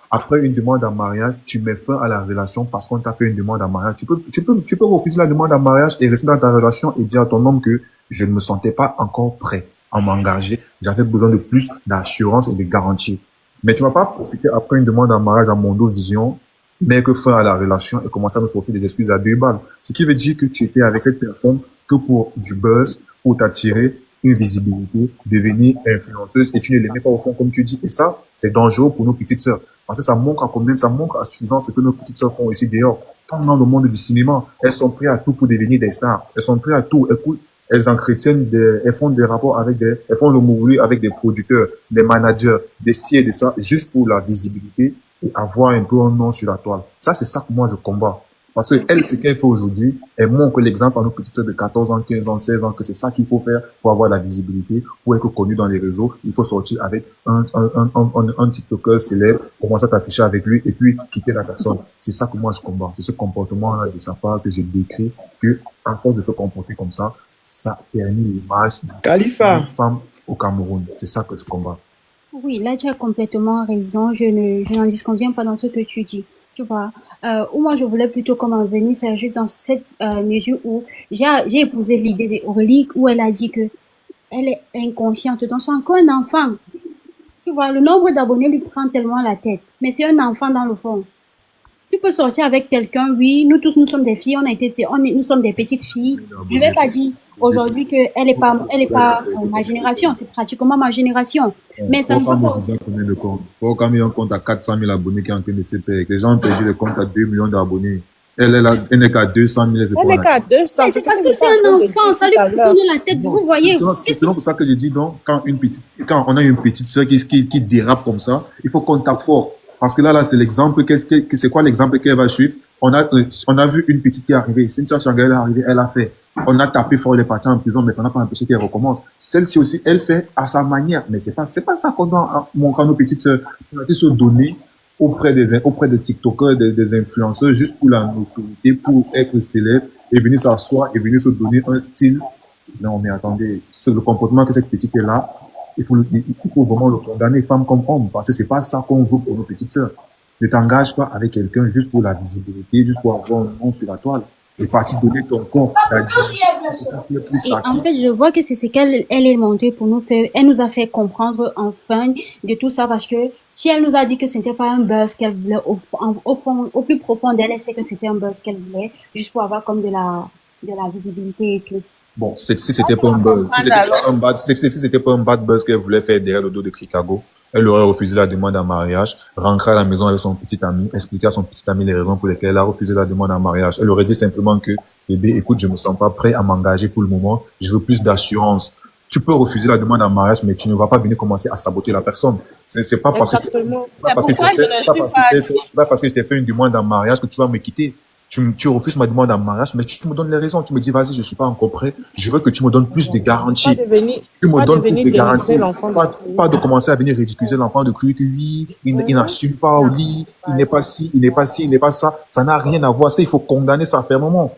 après une demande en mariage, tu mets fin à la relation parce qu'on t'a fait une demande en mariage. Tu peux refuser la demande en mariage et rester dans ta relation et dire à ton homme que je ne me sentais pas encore prêt à m'engager. J'avais besoin de plus d'assurance et de garantie. Mais tu vas pas profiter après une demande en mariage à Mondo Vision, mettre fin à la relation et commencer à nous sortir des excuses à 2 balles. Ce qui veut dire que tu étais avec cette personne que pour du buzz, pour t'attirer une visibilité, devenir influenceuse et tu ne l'aimais pas au fond comme tu dis. Et ça, c'est dangereux pour nos petites sœurs. Parce que ça montre à combien, ça montre à suffisance ce que nos petites sœurs font ici dehors. Dans le monde du cinéma, elles sont prêtes à tout pour devenir des stars. Elles sont prêtes à tout. Écoute, elles entretiennent elles font des rapports elles font le mouvement avec des producteurs, des managers, des ci et de ça, juste pour la visibilité et avoir un peu un nom sur la toile. Ça, c'est ça que moi je combats. Parce que elle, ce qu'elle fait aujourd'hui, elle montre l'exemple à nos petites sœurs de 14 ans, 15 ans, 16 ans, que c'est ça qu'il faut faire pour avoir la visibilité, pour être connu dans les réseaux. Il faut sortir avec un TikToker célèbre, commencer à t'afficher avec lui et puis quitter la personne. C'est ça que moi je combats. C'est ce comportement-là de sa part que j'ai décrit, que, à force de se comporter comme ça ternit l'image d'une femme au Cameroun. C'est ça que je combats. Oui, là, tu as complètement raison. Je n'en disconviens pas dans ce que tu dis. Tu vois, où moi je voulais plutôt comme en venir, c'est juste dans cette mesure où j'ai épousé l'idée d'Aurélie où elle a dit que elle est inconsciente, donc c'est encore un enfant. Tu vois, le nombre d'abonnés lui prend tellement la tête, mais c'est un enfant dans le fond. Tu peux sortir avec quelqu'un, oui, nous tous nous sommes des filles, nous sommes des petites filles. Je vais pas dire aujourd'hui que elle est pas ma génération, c'est pratiquement ma génération. Mais ça ne veut pas aussi. Pour quand il y a un compte à 400 000 abonnés qui est en train de se payer, les gens ont perdu le compte à 2 millions d'abonnés. Elle n'est qu'à 200 000. Elle n'est qu'à 200 000. C'est parce que c'est un enfant, ça lui tourne la tête, vous voyez. C'est pour ça que je dis donc, quand on a une petite sœur qui dérape comme ça, il faut qu'on tape fort. Parce que là, c'est l'exemple, c'est quoi l'exemple qu'elle va suivre? On a vu une petite qui est arrivée. Cynthia Changal est arrivée, elle a fait. On a tapé fort, elle est partie en prison, mais ça n'a pas empêché qu'elle recommence. Celle-ci aussi, elle fait à sa manière. Mais c'est pas ça qu'on doit montrer à nos petites sœurs. On a été se donner auprès des TikTokers, des influenceurs, juste pour la notoriété, pour être célèbre, et venir s'asseoir, et venir se donner un style. Non, mais attendez, le comportement que cette petite est là, il faut vraiment le condamner, femme comme homme, parce que c'est pas ça qu'on veut pour nos petites sœurs. Ne t'engage pas avec quelqu'un juste pour la visibilité, juste pour avoir un nom sur la toile. Et partir donner ton corps. Et en fait, je vois que c'est ce qu'elle est montée pour nous faire. Elle nous a fait comprendre enfin de tout ça parce que si elle nous a dit que c'était pas un buzz qu'elle voulait, au fond, au plus profond d'elle, elle sait que c'était un buzz qu'elle voulait, juste pour avoir comme de la visibilité et tout. Bon, si c'était pas un buzz, si c'était pas un bad buzz qu'elle voulait faire derrière le dos de Chicago, elle aurait refusé la demande en mariage, rentrer à la maison avec son petit ami, expliquer à son petit ami les raisons pour lesquelles elle a refusé la demande en mariage. Elle aurait dit simplement que, bébé, écoute, je me sens pas prêt à m'engager pour le moment, je veux plus d'assurance. Tu peux refuser la demande en mariage, mais tu ne vas pas venir commencer à saboter la personne. C'est pas parce que je t'ai fait une demande en mariage que tu vas me quitter. Tu refuses ma demande en mariage, mais tu me donnes les raisons. Tu me dis, vas-y, je suis pas encore prêt. Je veux que tu me donnes plus de garanties. Tu me donnes plus de garanties. Pas de commencer à venir ridiculiser l'enfant, de crier que oui, il n'assume pas au lit, il n'est pas ci, il n'est pas ci, il n'est pas ça. Ça n'a rien à voir. Ça, il faut condamner ça fermement.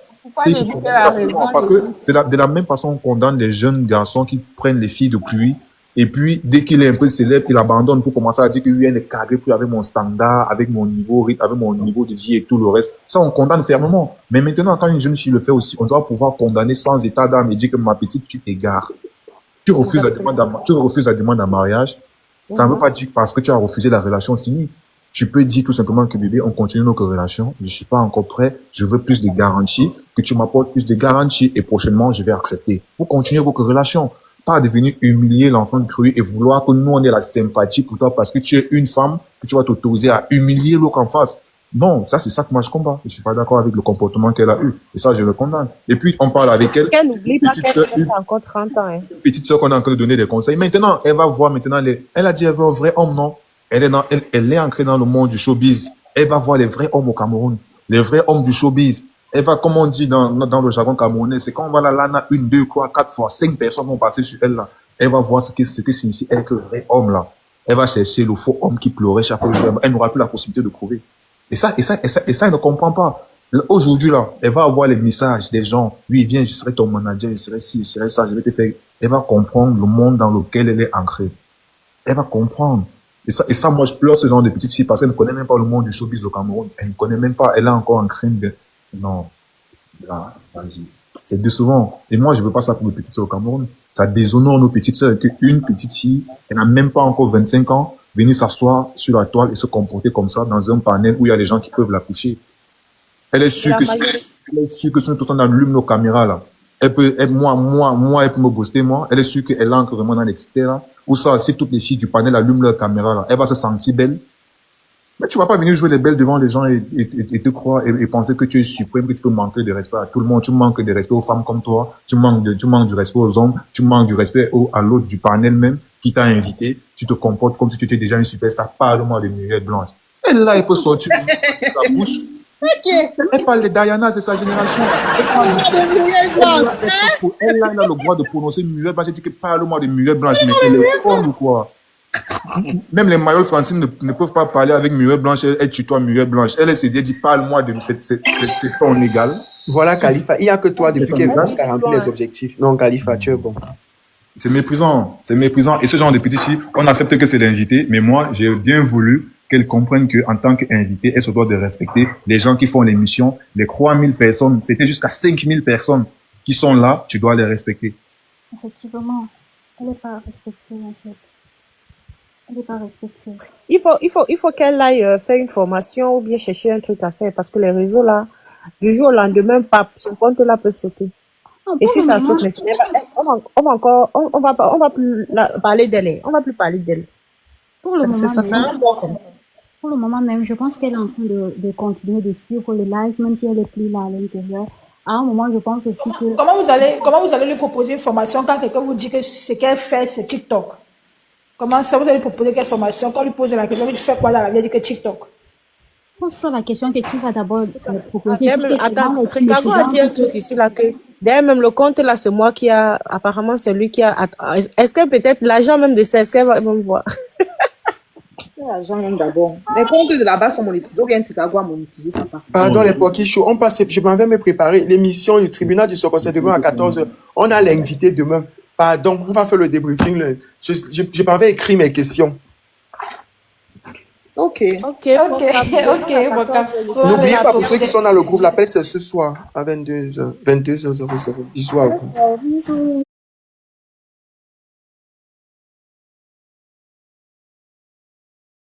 Parce que c'est de la même façon qu'on condamne les jeunes garçons qui prennent les filles de pluie Et puis, dès qu'il est un peu célèbre, il abandonne pour commencer à dire que lui, elle est cadré plus avec mon standard, avec mon niveau, avec mon niveau de vie et tout le reste. Ça, on condamne fermement. Mais maintenant, quand une jeune fille le fait aussi, on doit pouvoir condamner sans état d'âme et dire que ma petite, tu t'égares. Tu refuses la demande en mariage. Ça ne veut pas dire que parce que tu as refusé la relation finie. Tu peux dire tout simplement que bébé, on continue notre relation. Je suis pas encore prêt. Je veux plus de garanties, que tu m'apportes plus de garanties et prochainement, je vais accepter. Vous continuez votre relation. Pas devenir humilier l'enfant de cru et vouloir que nous, on ait la sympathie pour toi parce que tu es une femme, que tu vas t'autoriser à humilier l'autre en face. Non, ça, c'est ça que moi, je combats. Je suis pas d'accord avec le comportement qu'elle a eu. Et ça, je le condamne. Et puis, on parle avec elle. Qu'elle n'oublie pas qu'elle a encore 30 ans. Hein. Petite sœur qu'on a encore donné des conseils. Maintenant, elle va voir maintenant elle a dit, elle veut un vrai homme, non? Elle est ancrée dans le monde du showbiz. Elle va voir les vrais hommes au Cameroun. Les vrais hommes du showbiz. Elle va, comme on dit dans le jargon camerounais, c'est quand on va là, 1, 2, 3, 4 fois, 5 personnes vont passer sur elle là. Elle va voir ce que signifie être le vrai homme là. Elle va chercher le faux homme qui pleurait chaque jour. Elle n'aura plus la possibilité de prouver. Et ça, elle ne comprend pas. Aujourd'hui là, elle va avoir les messages des gens. Lui, viens, je serai ton manager, je serai ci, je serai ça, je vais te faire. Elle va comprendre le monde dans lequel elle est ancrée. Elle va comprendre. Et ça, moi, je pleure ce genre de petite fille parce qu'elle ne connaît même pas le monde du showbiz au Cameroun. Elle ne connaît même pas. Elle a encore un crime de... Non. Là, vas-y. C'est décevant. Et moi, je veux pas ça pour mes petites sœurs au Cameroun. Ça déshonore nos petites sœurs qu'une petite fille, elle n'a même pas encore 25 ans, venir s'asseoir sur la toile et se comporter comme ça dans un panel où il y a des gens qui peuvent la coucher. Elle est sûre que si on allume nos caméras, là, elle peut, moi, elle peut me booster, moi. Elle est sûre qu'elle entre vraiment dans les critères, là. Ou ça, si toutes les filles du panel allument leur caméra, là, elle va se sentir belle. Mais tu vas pas venir jouer les belles devant les gens et te croire et penser que tu es suprême, que tu peux manquer de respect à tout le monde. Tu manques de respect aux femmes comme toi. Tu manques du respect aux hommes. Tu manques du respect à l'autre du panel même qui t'a invité. Tu te comportes comme si tu étais déjà une superstar. Parle-moi de Muriel Blanche. Elle là, elle peut sortir la bouche. Elle parle de Diana, c'est sa génération. Elle parle de Muriel Blanche. Elle là, elle a le droit de prononcer Muriel Blanche. Elle dit que parle-moi de Muriel Blanche. Mais elle est folle ou quoi? Même les Mayol Francine ne peuvent pas parler avec Muriel Blanche. Elle tutoie Muriel Blanche. Elle s'est dit, parle-moi de c'est ton égal. Voilà, Khalifa. Il n'y a que toi depuis qu'elle a rempli les objectifs. Non, Khalifa, tu es bon. C'est méprisant. C'est méprisant. Et ce genre de petites filles, on accepte que c'est l'invité. Mais moi, j'ai bien voulu qu'elle comprenne qu'en tant qu'invitée, elle se doit de respecter les gens qui font l'émission. Les 3000 personnes, c'était jusqu'à 5000 personnes qui sont là. Tu dois les respecter. Effectivement. Elle n'est pas respectée, en fait. Elle n'est pas respectée. Il faut qu'elle aille faire une formation ou bien chercher un truc à faire parce que les réseaux là, du jour au lendemain, son compte là peut sauter. Non, et si ça saute, on va plus parler d'elle. On va plus parler d'elle. Pour le moment même, je pense qu'elle est en train de continuer de suivre les lives, même si elle est plus là à l'intérieur. À un moment, je pense aussi que... Comment vous allez lui proposer une formation quand quelqu'un vous dit que ce qu'elle fait, c'est TikTok? Comment ça, vous allez lui proposer quelle formation? Quand on lui pose la question, il fait quoi dans la vie? Il dit que TikTok. Je pense que la question que tu vas d'abord proposer... Attends, Tricago a dit un truc ici, là, que d'ailleurs, même le compte, là, c'est moi qui a... Apparemment, c'est lui qui a... Est-ce que peut-être l'agent même de ça, est-ce qu'elle va me voir? L'argent même d'abord. Les comptes de là-bas sont monétisés ou bien Tricago a monétisé ça. Pardon, les Poki Show. Je m'en vais me préparer. L'émission du tribunal du Soccer, c'est demain à 14h. On a l'invité demain. Pardon, on va faire le débriefing. Je m'en vais écrire mes questions. Ok. N'oubliez pas, pour ceux qui sont dans le groupe, l'appel c'est ce soir à 22h00. Bisous à vous.